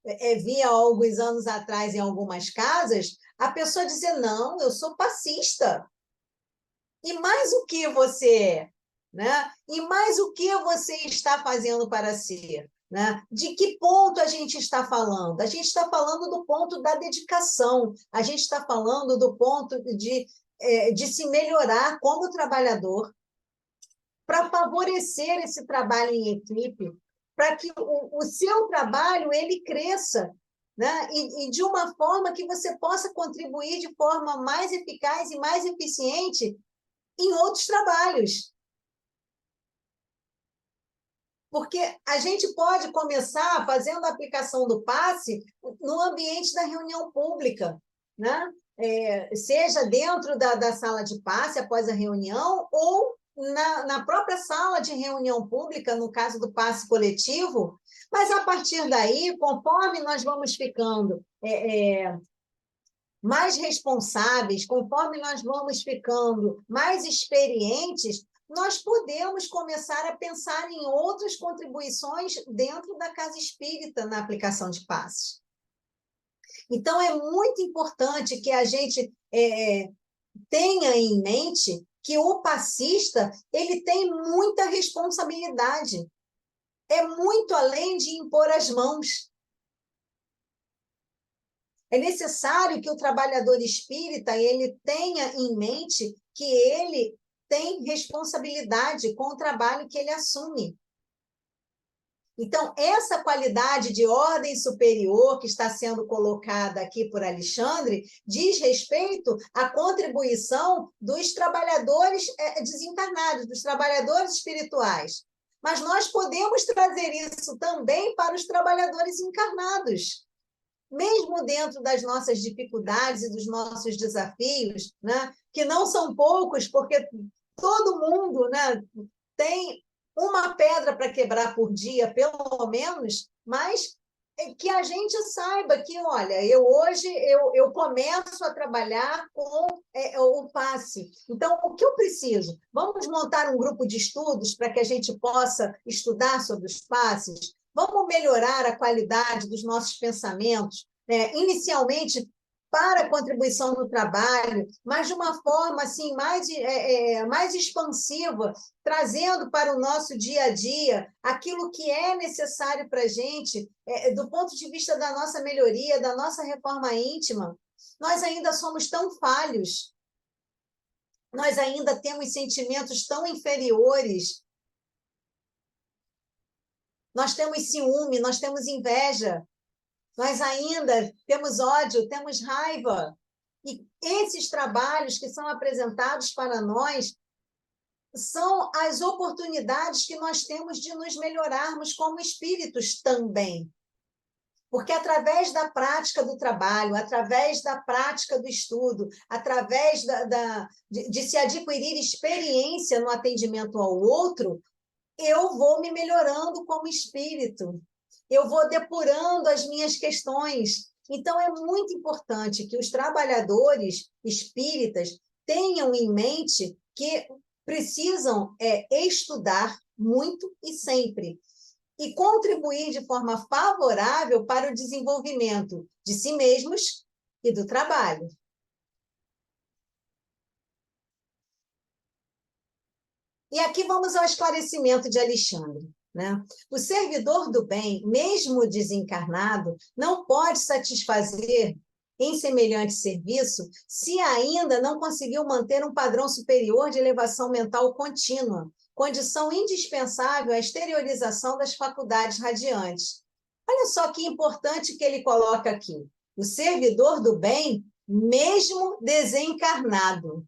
via há alguns anos atrás em algumas casas, a pessoa dizer, não, eu sou passista. E mais o que você é? Né? E mais o que você está fazendo para ser? Né? De que ponto a gente está falando? A gente está falando do ponto da dedicação, a gente está falando do ponto de se melhorar como trabalhador, para favorecer esse trabalho em equipe, para que o seu trabalho ele cresça, né? E de uma forma que você possa contribuir de forma mais eficaz e mais eficiente em outros trabalhos. Porque a gente pode começar fazendo a aplicação do passe no ambiente da reunião pública, né? Seja dentro da sala de passe após a reunião ou na própria sala de reunião pública, no caso do passe coletivo, mas a partir daí, conforme nós vamos ficando mais responsáveis, conforme nós vamos ficando mais experientes, nós podemos começar a pensar em outras contribuições dentro da casa espírita na aplicação de passes. Então, é muito importante que a gente tenha em mente que o passista ele tem muita responsabilidade. É muito além de impor as mãos. É necessário que o trabalhador espírita ele tenha em mente que ele tem responsabilidade com o trabalho que ele assume. Então, essa qualidade de ordem superior que está sendo colocada aqui por Alexandre diz respeito à contribuição dos trabalhadores desencarnados, dos trabalhadores espirituais. Mas nós podemos trazer isso também para os trabalhadores encarnados. Mesmo dentro das nossas dificuldades e dos nossos desafios, né, que não são poucos, porque todo mundo, né, tem uma pedra para quebrar por dia, pelo menos, mas que a gente saiba que, olha, hoje eu começo a trabalhar com o passe. Então, o que eu preciso? Vamos montar um grupo de estudos para que a gente possa estudar sobre os passes? Vamos melhorar a qualidade dos nossos pensamentos, né? Inicialmente para a contribuição no trabalho, mas de uma forma assim mais expansiva, trazendo para o nosso dia a dia aquilo que é necessário para a gente, do ponto de vista da nossa melhoria, da nossa reforma íntima. Nós ainda somos tão falhos, nós ainda temos sentimentos tão inferiores, nós temos ciúme, nós temos inveja, nós ainda temos ódio, temos raiva. E esses trabalhos que são apresentados para nós são as oportunidades que nós temos de nos melhorarmos como espíritos também. Porque através da prática do trabalho, através da prática do estudo, através de se adquirir experiência no atendimento ao outro, eu vou me melhorando como espírito, eu vou depurando as minhas questões. Então, é muito importante que os trabalhadores espíritas tenham em mente que precisam estudar muito e sempre, e contribuir de forma favorável para o desenvolvimento de si mesmos e do trabalho. E aqui vamos ao esclarecimento de Alexandre, né? O servidor do bem, mesmo desencarnado, não pode satisfazer em semelhante serviço se ainda não conseguiu manter um padrão superior de elevação mental contínua, condição indispensável à exteriorização das faculdades radiantes. Olha só que importante que ele coloca aqui. O servidor do bem, mesmo desencarnado.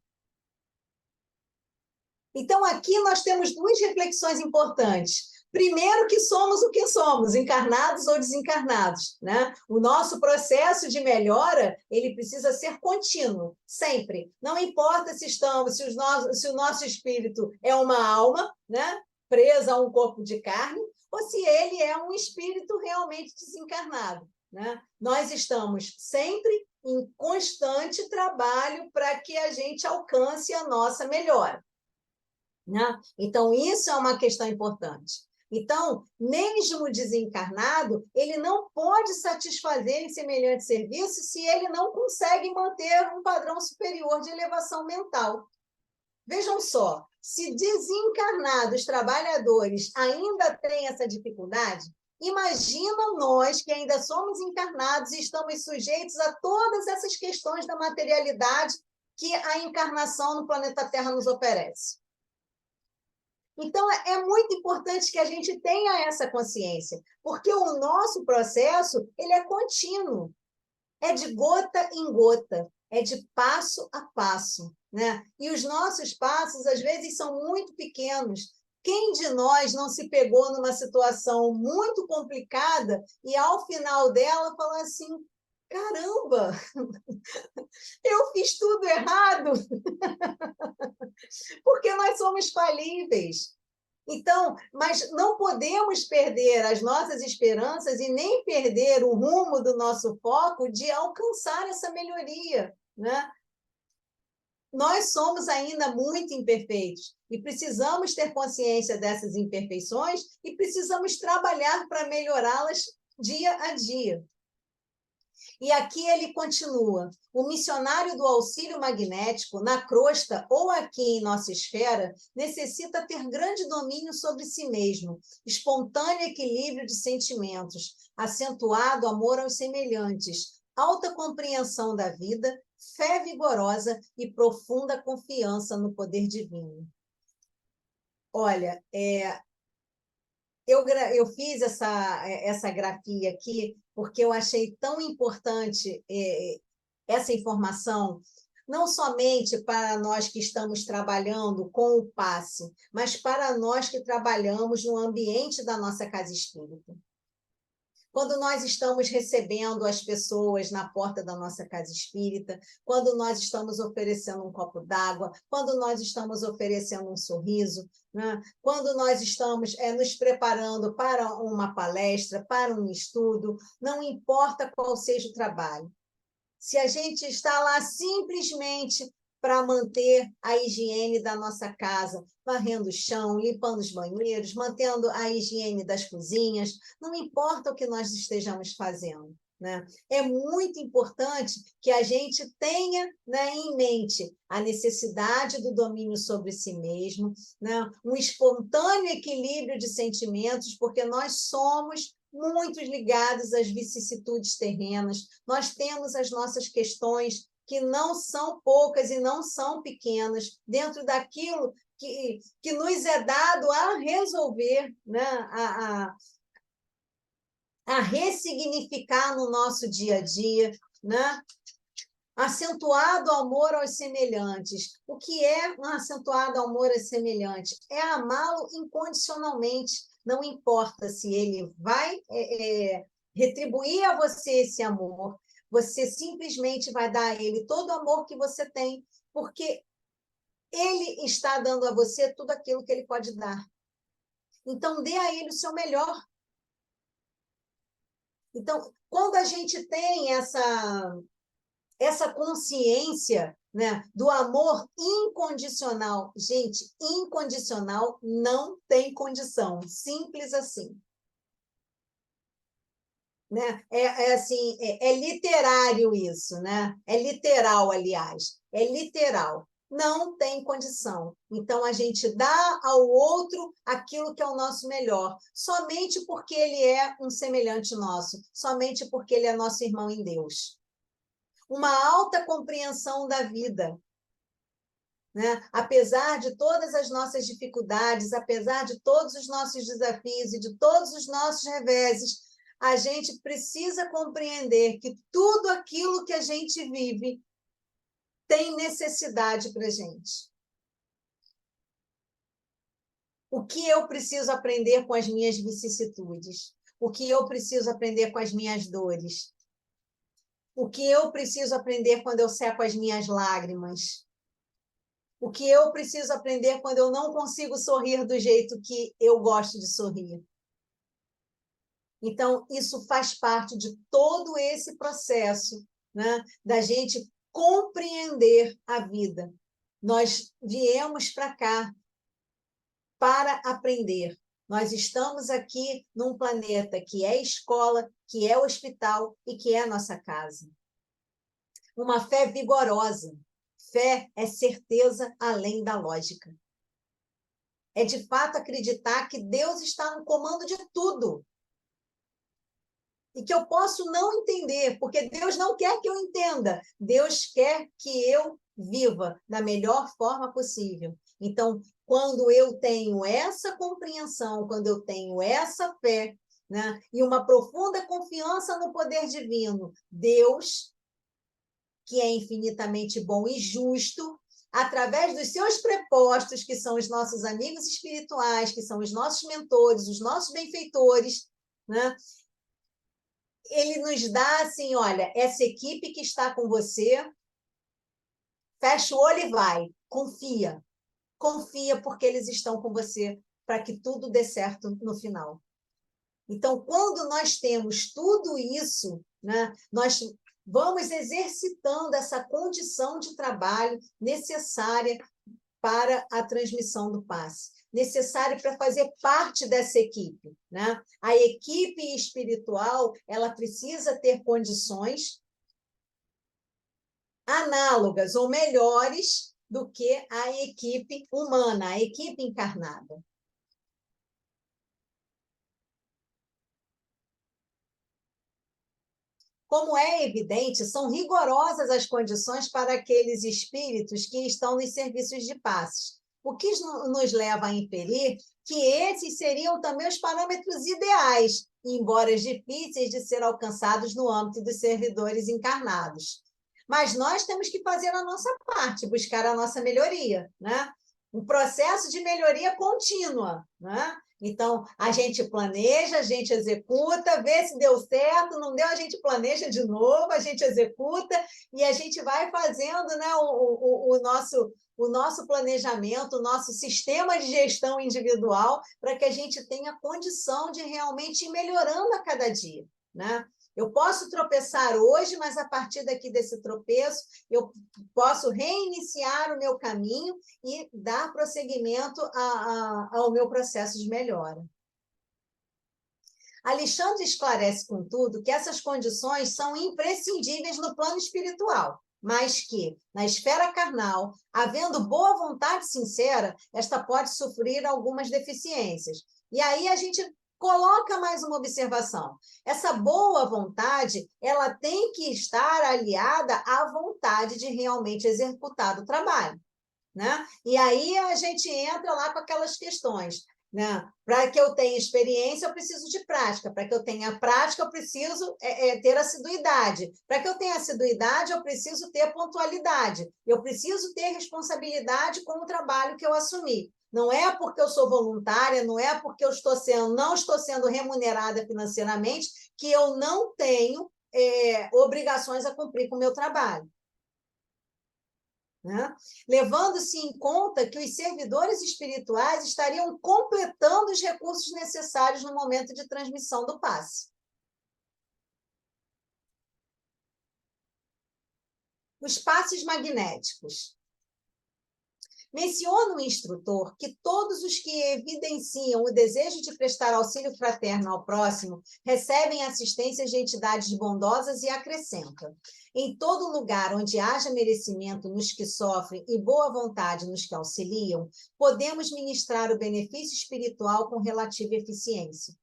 Então, aqui nós temos duas reflexões importantes. Primeiro, que somos o que somos, encarnados ou desencarnados, né? O nosso processo de melhora, ele precisa ser contínuo, sempre. Não importa se o nosso espírito é uma alma, né? Presa a um corpo de carne, ou se ele é um espírito realmente desencarnado, né? Nós estamos sempre em constante trabalho para que a gente alcance a nossa melhora. Né? Então, isso é uma questão importante. Então, mesmo desencarnado, ele não pode satisfazer em semelhante serviço se ele não consegue manter um padrão superior de elevação mental. Vejam só, se desencarnados trabalhadores ainda têm essa dificuldade, imagina nós que ainda somos encarnados e estamos sujeitos a todas essas questões da materialidade que a encarnação no planeta Terra nos oferece. Então, é muito importante que a gente tenha essa consciência, porque o nosso processo ele é contínuo, é de gota em gota, é de passo a passo, né? E os nossos passos, às vezes, são muito pequenos. Quem de nós não se pegou numa situação muito complicada e, ao final dela, falou assim, caramba, eu fiz tudo errado, porque nós somos falíveis. Então, mas não podemos perder as nossas esperanças e nem perder o rumo do nosso foco de alcançar essa melhoria, né? Nós somos ainda muito imperfeitos e precisamos ter consciência dessas imperfeições e precisamos trabalhar para melhorá-las dia a dia. E aqui ele continua: o missionário do auxílio magnético, na crosta ou aqui em nossa esfera, necessita ter grande domínio sobre si mesmo, espontâneo equilíbrio de sentimentos, acentuado amor aos semelhantes, alta compreensão da vida, fé vigorosa e profunda confiança no poder divino. Olha, eu fiz essa grafia aqui porque eu achei tão importante essa informação, não somente para nós que estamos trabalhando com o passe, mas para nós que trabalhamos no ambiente da nossa casa espírita. quando nós estamos recebendo as pessoas na porta da nossa casa espírita, quando nós estamos oferecendo um copo d'água, quando nós estamos oferecendo um sorriso, né? Quando nós estamos nos preparando para uma palestra, para um estudo, não importa qual seja o trabalho. Se a gente está lá simplesmente para manter a higiene da nossa casa, varrendo o chão, limpando os banheiros, mantendo a higiene das cozinhas, não importa o que nós estejamos fazendo, né? É muito importante que a gente tenha, né, em mente a necessidade do domínio sobre si mesmo, né? Um espontâneo equilíbrio de sentimentos, porque nós somos muito ligados às vicissitudes terrenas, nós temos as nossas questões que não são poucas e não são pequenas, dentro daquilo que nos é dado a resolver, né? a ressignificar no nosso dia a dia, né? Acentuado amor aos semelhantes. O que é um acentuado amor aos semelhantes? É amá-lo incondicionalmente. Não importa se ele vai retribuir a você esse amor, você simplesmente vai dar a ele todo o amor que você tem, porque ele está dando a você tudo aquilo que ele pode dar. Então, dê a ele o seu melhor. Então, quando a gente tem essa consciência, né, do amor incondicional. Gente, incondicional não tem condição, simples assim. Né? Assim, é literário isso, né? É literal, aliás, é literal. Não tem condição. Então, a gente dá ao outro aquilo que é o nosso melhor, somente porque ele é um semelhante nosso, somente porque ele é nosso irmão em Deus. Uma alta compreensão da vida, né? Apesar de todas as nossas dificuldades, apesar de todos os nossos desafios e de todos os nossos reveses, a gente precisa compreender que tudo aquilo que a gente vive tem necessidade para a gente. O que eu preciso aprender com as minhas vicissitudes? O que eu preciso aprender com as minhas dores? O que eu preciso aprender quando eu seco as minhas lágrimas? O que eu preciso aprender quando eu não consigo sorrir do jeito que eu gosto de sorrir? Então, isso faz parte de todo esse processo, né, da gente compreender a vida. Nós viemos para cá para aprender. Nós estamos aqui num planeta que é escola, que é hospital e que é nossa casa. Uma fé vigorosa. Fé é certeza além da lógica. É, de fato, acreditar que Deus está no comando de tudo. E que eu posso não entender, porque Deus não quer que eu entenda. Deus quer que eu viva da melhor forma possível. Então, quando eu tenho essa compreensão, quando eu tenho essa fé, né, e uma profunda confiança no poder divino, Deus, que é infinitamente bom e justo, através dos seus prepostos, que são os nossos amigos espirituais, que são os nossos mentores, os nossos benfeitores, né? Ele nos dá assim, olha, essa equipe que está com você, fecha o olho e vai, confia. Confia porque eles estão com você para que tudo dê certo no final. Então, quando nós temos tudo isso, né, nós vamos exercitando essa condição de trabalho necessária para a transmissão do passe, necessária para fazer parte dessa equipe, né? A equipe espiritual, ela precisa ter condições análogas ou melhores do que a equipe humana, a equipe encarnada. Como é evidente, são rigorosas as condições para aqueles espíritos que estão nos serviços de passes, o que nos leva a inferir que esses seriam também os parâmetros ideais, embora difíceis de ser alcançados no âmbito dos servidores encarnados. Mas nós temos que fazer a nossa parte, buscar a nossa melhoria, né? Um processo de melhoria contínua, né? Então, a gente planeja, a gente executa, vê se deu certo, não deu, a gente planeja de novo, a gente executa e a gente vai fazendo, né, o nosso planejamento, o nosso sistema de gestão individual para que a gente tenha condição de realmente ir melhorando a cada dia, né? Eu posso tropeçar hoje, mas a partir daqui desse tropeço, eu posso reiniciar o meu caminho e dar prosseguimento ao meu processo de melhora. Alexandre esclarece, contudo, que essas condições são imprescindíveis no plano espiritual, mas que, na esfera carnal, havendo boa vontade sincera, esta pode sofrer algumas deficiências. E aí a gente coloca mais uma observação. Essa boa vontade, ela tem que estar aliada à vontade de realmente executar o trabalho, né? E aí a gente entra lá com aquelas questões, né? Para que eu tenha experiência, eu preciso de prática. Para que eu tenha prática, eu preciso ter assiduidade. Para que eu tenha assiduidade, eu preciso ter pontualidade. Eu preciso ter responsabilidade com o trabalho que eu assumi. Não é porque eu sou voluntária, não é porque eu não estou sendo remunerada financeiramente que eu não tenho obrigações a cumprir com o meu trabalho. Né? Levando-se em conta que os servidores espirituais estariam completando os recursos necessários no momento de transmissão do passe. Os passes magnéticos. Menciona o instrutor que todos os que evidenciam o desejo de prestar auxílio fraterno ao próximo recebem assistência de entidades bondosas e acrescenta: em todo lugar onde haja merecimento nos que sofrem e boa vontade nos que auxiliam, podemos ministrar o benefício espiritual com relativa eficiência.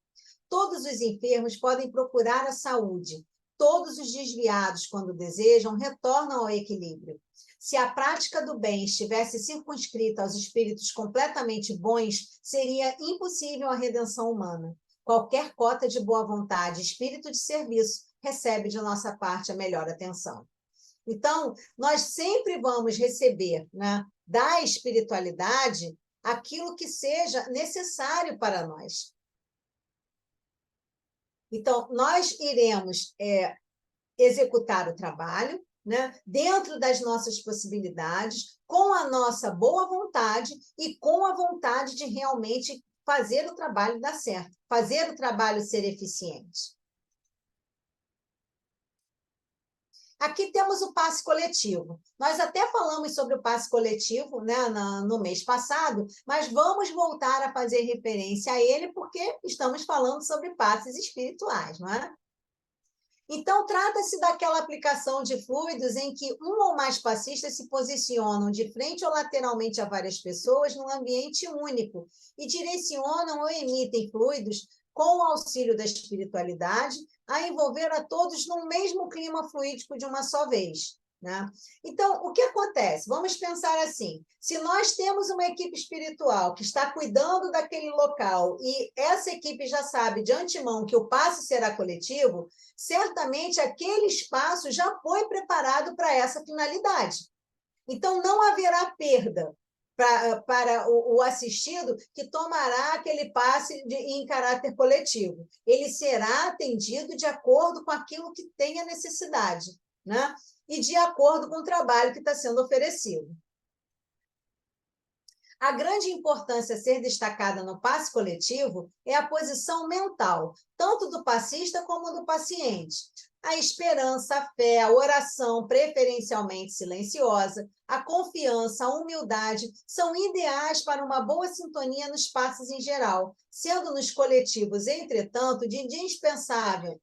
Todos os enfermos podem procurar a saúde. Todos os desviados, quando desejam, retornam ao equilíbrio. Se a prática do bem estivesse circunscrita aos espíritos completamente bons, seria impossível a redenção humana. Qualquer cota de boa vontade, espírito de serviço, recebe de nossa parte a melhor atenção. Então, nós sempre vamos receber, né, da espiritualidade aquilo que seja necessário para nós. Então, nós iremos executar o trabalho, né, dentro das nossas possibilidades, com a nossa boa vontade e com a vontade de realmente fazer o trabalho dar certo, fazer o trabalho ser eficiente. Aqui temos o passe coletivo. Nós até falamos sobre o passe coletivo, né, no mês passado, mas vamos voltar a fazer referência a ele porque estamos falando sobre passes espirituais, não é? Então, trata-se daquela aplicação de fluidos em que um ou mais passistas se posicionam de frente ou lateralmente a várias pessoas num ambiente único e direcionam ou emitem fluidos com o auxílio da espiritualidade a envolver a todos no mesmo clima fluídico de uma só vez. Né? Então, o que acontece? Vamos pensar assim: se nós temos uma equipe espiritual que está cuidando daquele local e essa equipe já sabe de antemão que o passe será coletivo, certamente aquele espaço já foi preparado para essa finalidade. Então, não haverá perda para o assistido que tomará aquele passe em caráter coletivo. Ele será atendido de acordo com aquilo que tem a necessidade, né? E de acordo com o trabalho que está sendo oferecido. A grande importância a ser destacada no passe coletivo é a posição mental, tanto do passista como do paciente. A esperança, a fé, a oração, preferencialmente silenciosa, a confiança, a humildade são ideais para uma boa sintonia nos passes em geral, sendo nos coletivos, entretanto, de indispensável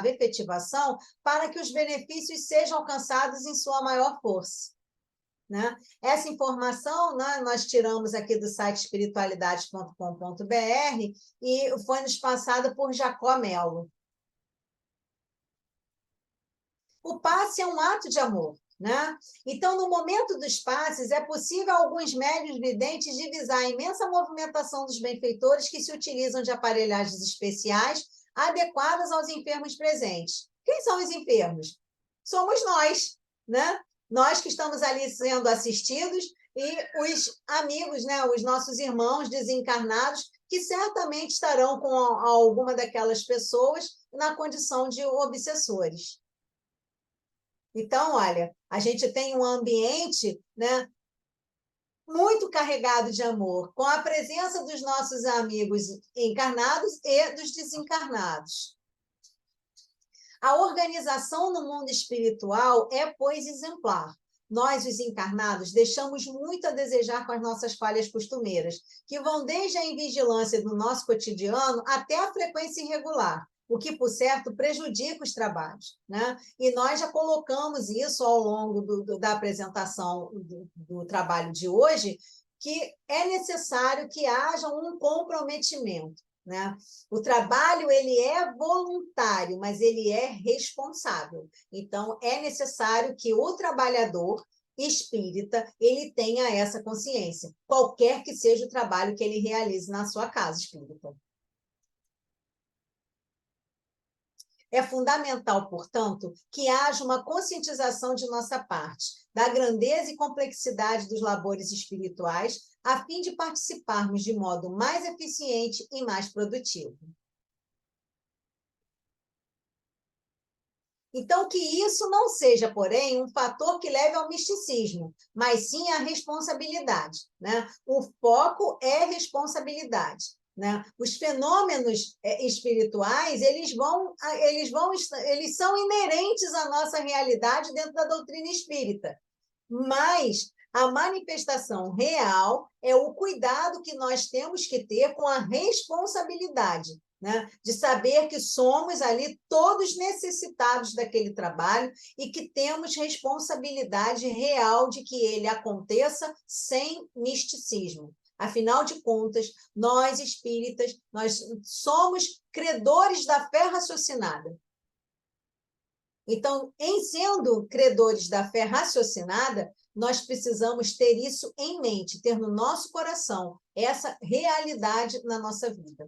efetivação para que os benefícios sejam alcançados em sua maior força. Né? Essa informação, né, nós tiramos aqui do site espiritualidade.com.br e foi nos passada por Jacó Melo. O passe é um ato de amor. Né? Então, no momento dos passes, é possível a alguns médiuns videntes divisar a imensa movimentação dos benfeitores que se utilizam de aparelhagens especiais adequadas aos enfermos presentes. Quem são os enfermos? Somos nós, né? Nós que estamos ali sendo assistidos e os amigos, né, os nossos irmãos desencarnados que certamente estarão com alguma daquelas pessoas na condição de obsessores. Então, olha, a gente tem um ambiente, né, muito carregado de amor, com a presença dos nossos amigos encarnados e dos desencarnados. A organização no mundo espiritual é, pois, exemplar. Nós, os encarnados, deixamos muito a desejar com as nossas falhas costumeiras, que vão desde a invigilância do nosso cotidiano até a frequência irregular, o que, por certo, prejudica os trabalhos, né? E nós já colocamos isso ao longo da apresentação do trabalho de hoje, que é necessário que haja um comprometimento, né? O trabalho ele é voluntário, mas ele é responsável. Então, é necessário que o trabalhador espírita ele tenha essa consciência, qualquer que seja o trabalho que ele realize na sua casa espírita. É fundamental, portanto, que haja uma conscientização de nossa parte da grandeza e complexidade dos labores espirituais, a fim de participarmos de modo mais eficiente e mais produtivo. Então, que isso não seja, porém, um fator que leve ao misticismo, mas sim à responsabilidade, né? O foco é responsabilidade, né? Os fenômenos espirituais, eles são inerentes à nossa realidade dentro da doutrina espírita, mas a manifestação real é o cuidado que nós temos que ter com a responsabilidade, né? De saber que somos ali todos necessitados daquele trabalho e que temos responsabilidade real de que ele aconteça sem misticismo. Afinal de contas, nós espíritas, nós somos credores da fé raciocinada. Então, em sendo credores da fé raciocinada, nós precisamos ter isso em mente, ter no nosso coração essa realidade na nossa vida.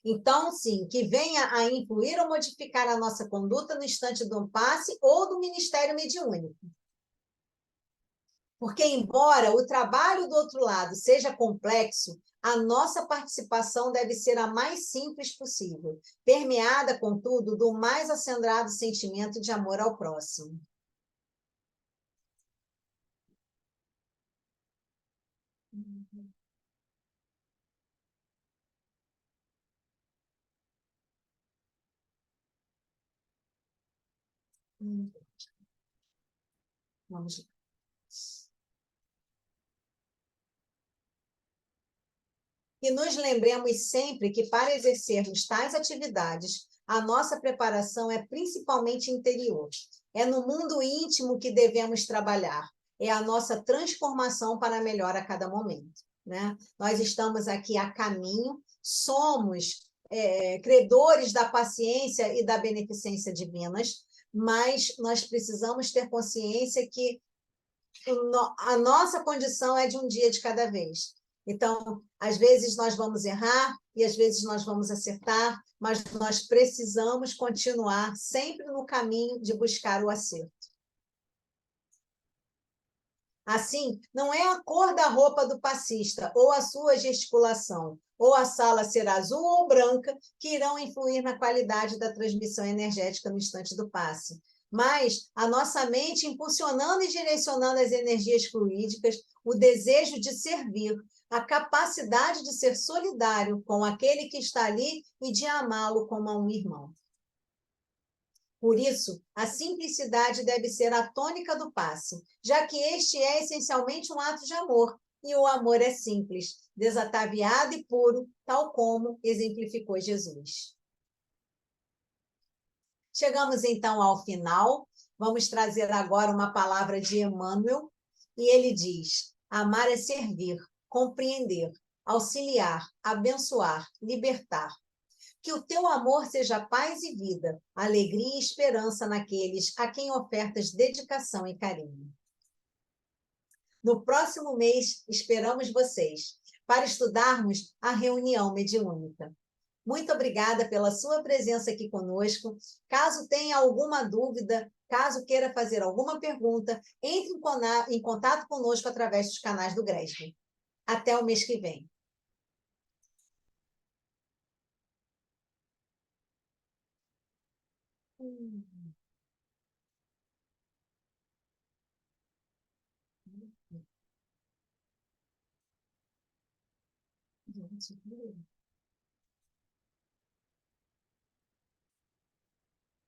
Então, sim, que venha a influir ou modificar a nossa conduta no instante do passe ou do ministério mediúnico. Porque, embora o trabalho do outro lado seja complexo, a nossa participação deve ser a mais simples possível, permeada, contudo, do mais acendrado sentimento de amor ao próximo. Vamos lá. E nos lembremos sempre que, para exercermos tais atividades, a nossa preparação é principalmente interior. É no mundo íntimo que devemos trabalhar. É a nossa transformação para melhor a cada momento, né? Nós estamos aqui a caminho, somos credores da paciência e da beneficência divinas, mas nós precisamos ter consciência que a nossa condição é de um dia de cada vez. Então, às vezes nós vamos errar e às vezes nós vamos acertar, mas nós precisamos continuar sempre no caminho de buscar o acerto. Assim, não é a cor da roupa do passista, ou a sua gesticulação, ou a sala ser azul ou branca, que irão influir na qualidade da transmissão energética no instante do passe. Mas a nossa mente impulsionando e direcionando as energias fluídicas, o desejo de servir, a capacidade de ser solidário com aquele que está ali e de amá-lo como a um irmão. Por isso, a simplicidade deve ser a tônica do passe, já que este é essencialmente um ato de amor, e o amor é simples, desataviado e puro, tal como exemplificou Jesus. Chegamos então ao final, vamos trazer agora uma palavra de Emmanuel, e ele diz: amar é servir, compreender, auxiliar, abençoar, libertar. Que o teu amor seja paz e vida, alegria e esperança naqueles a quem ofertas dedicação e carinho. No próximo mês, esperamos vocês para estudarmos a reunião mediúnica. Muito obrigada pela sua presença aqui conosco. Caso tenha alguma dúvida, caso queira fazer alguma pergunta, entre em contato conosco através dos canais do GRESB. Até o mês que vem. Hum. Gente,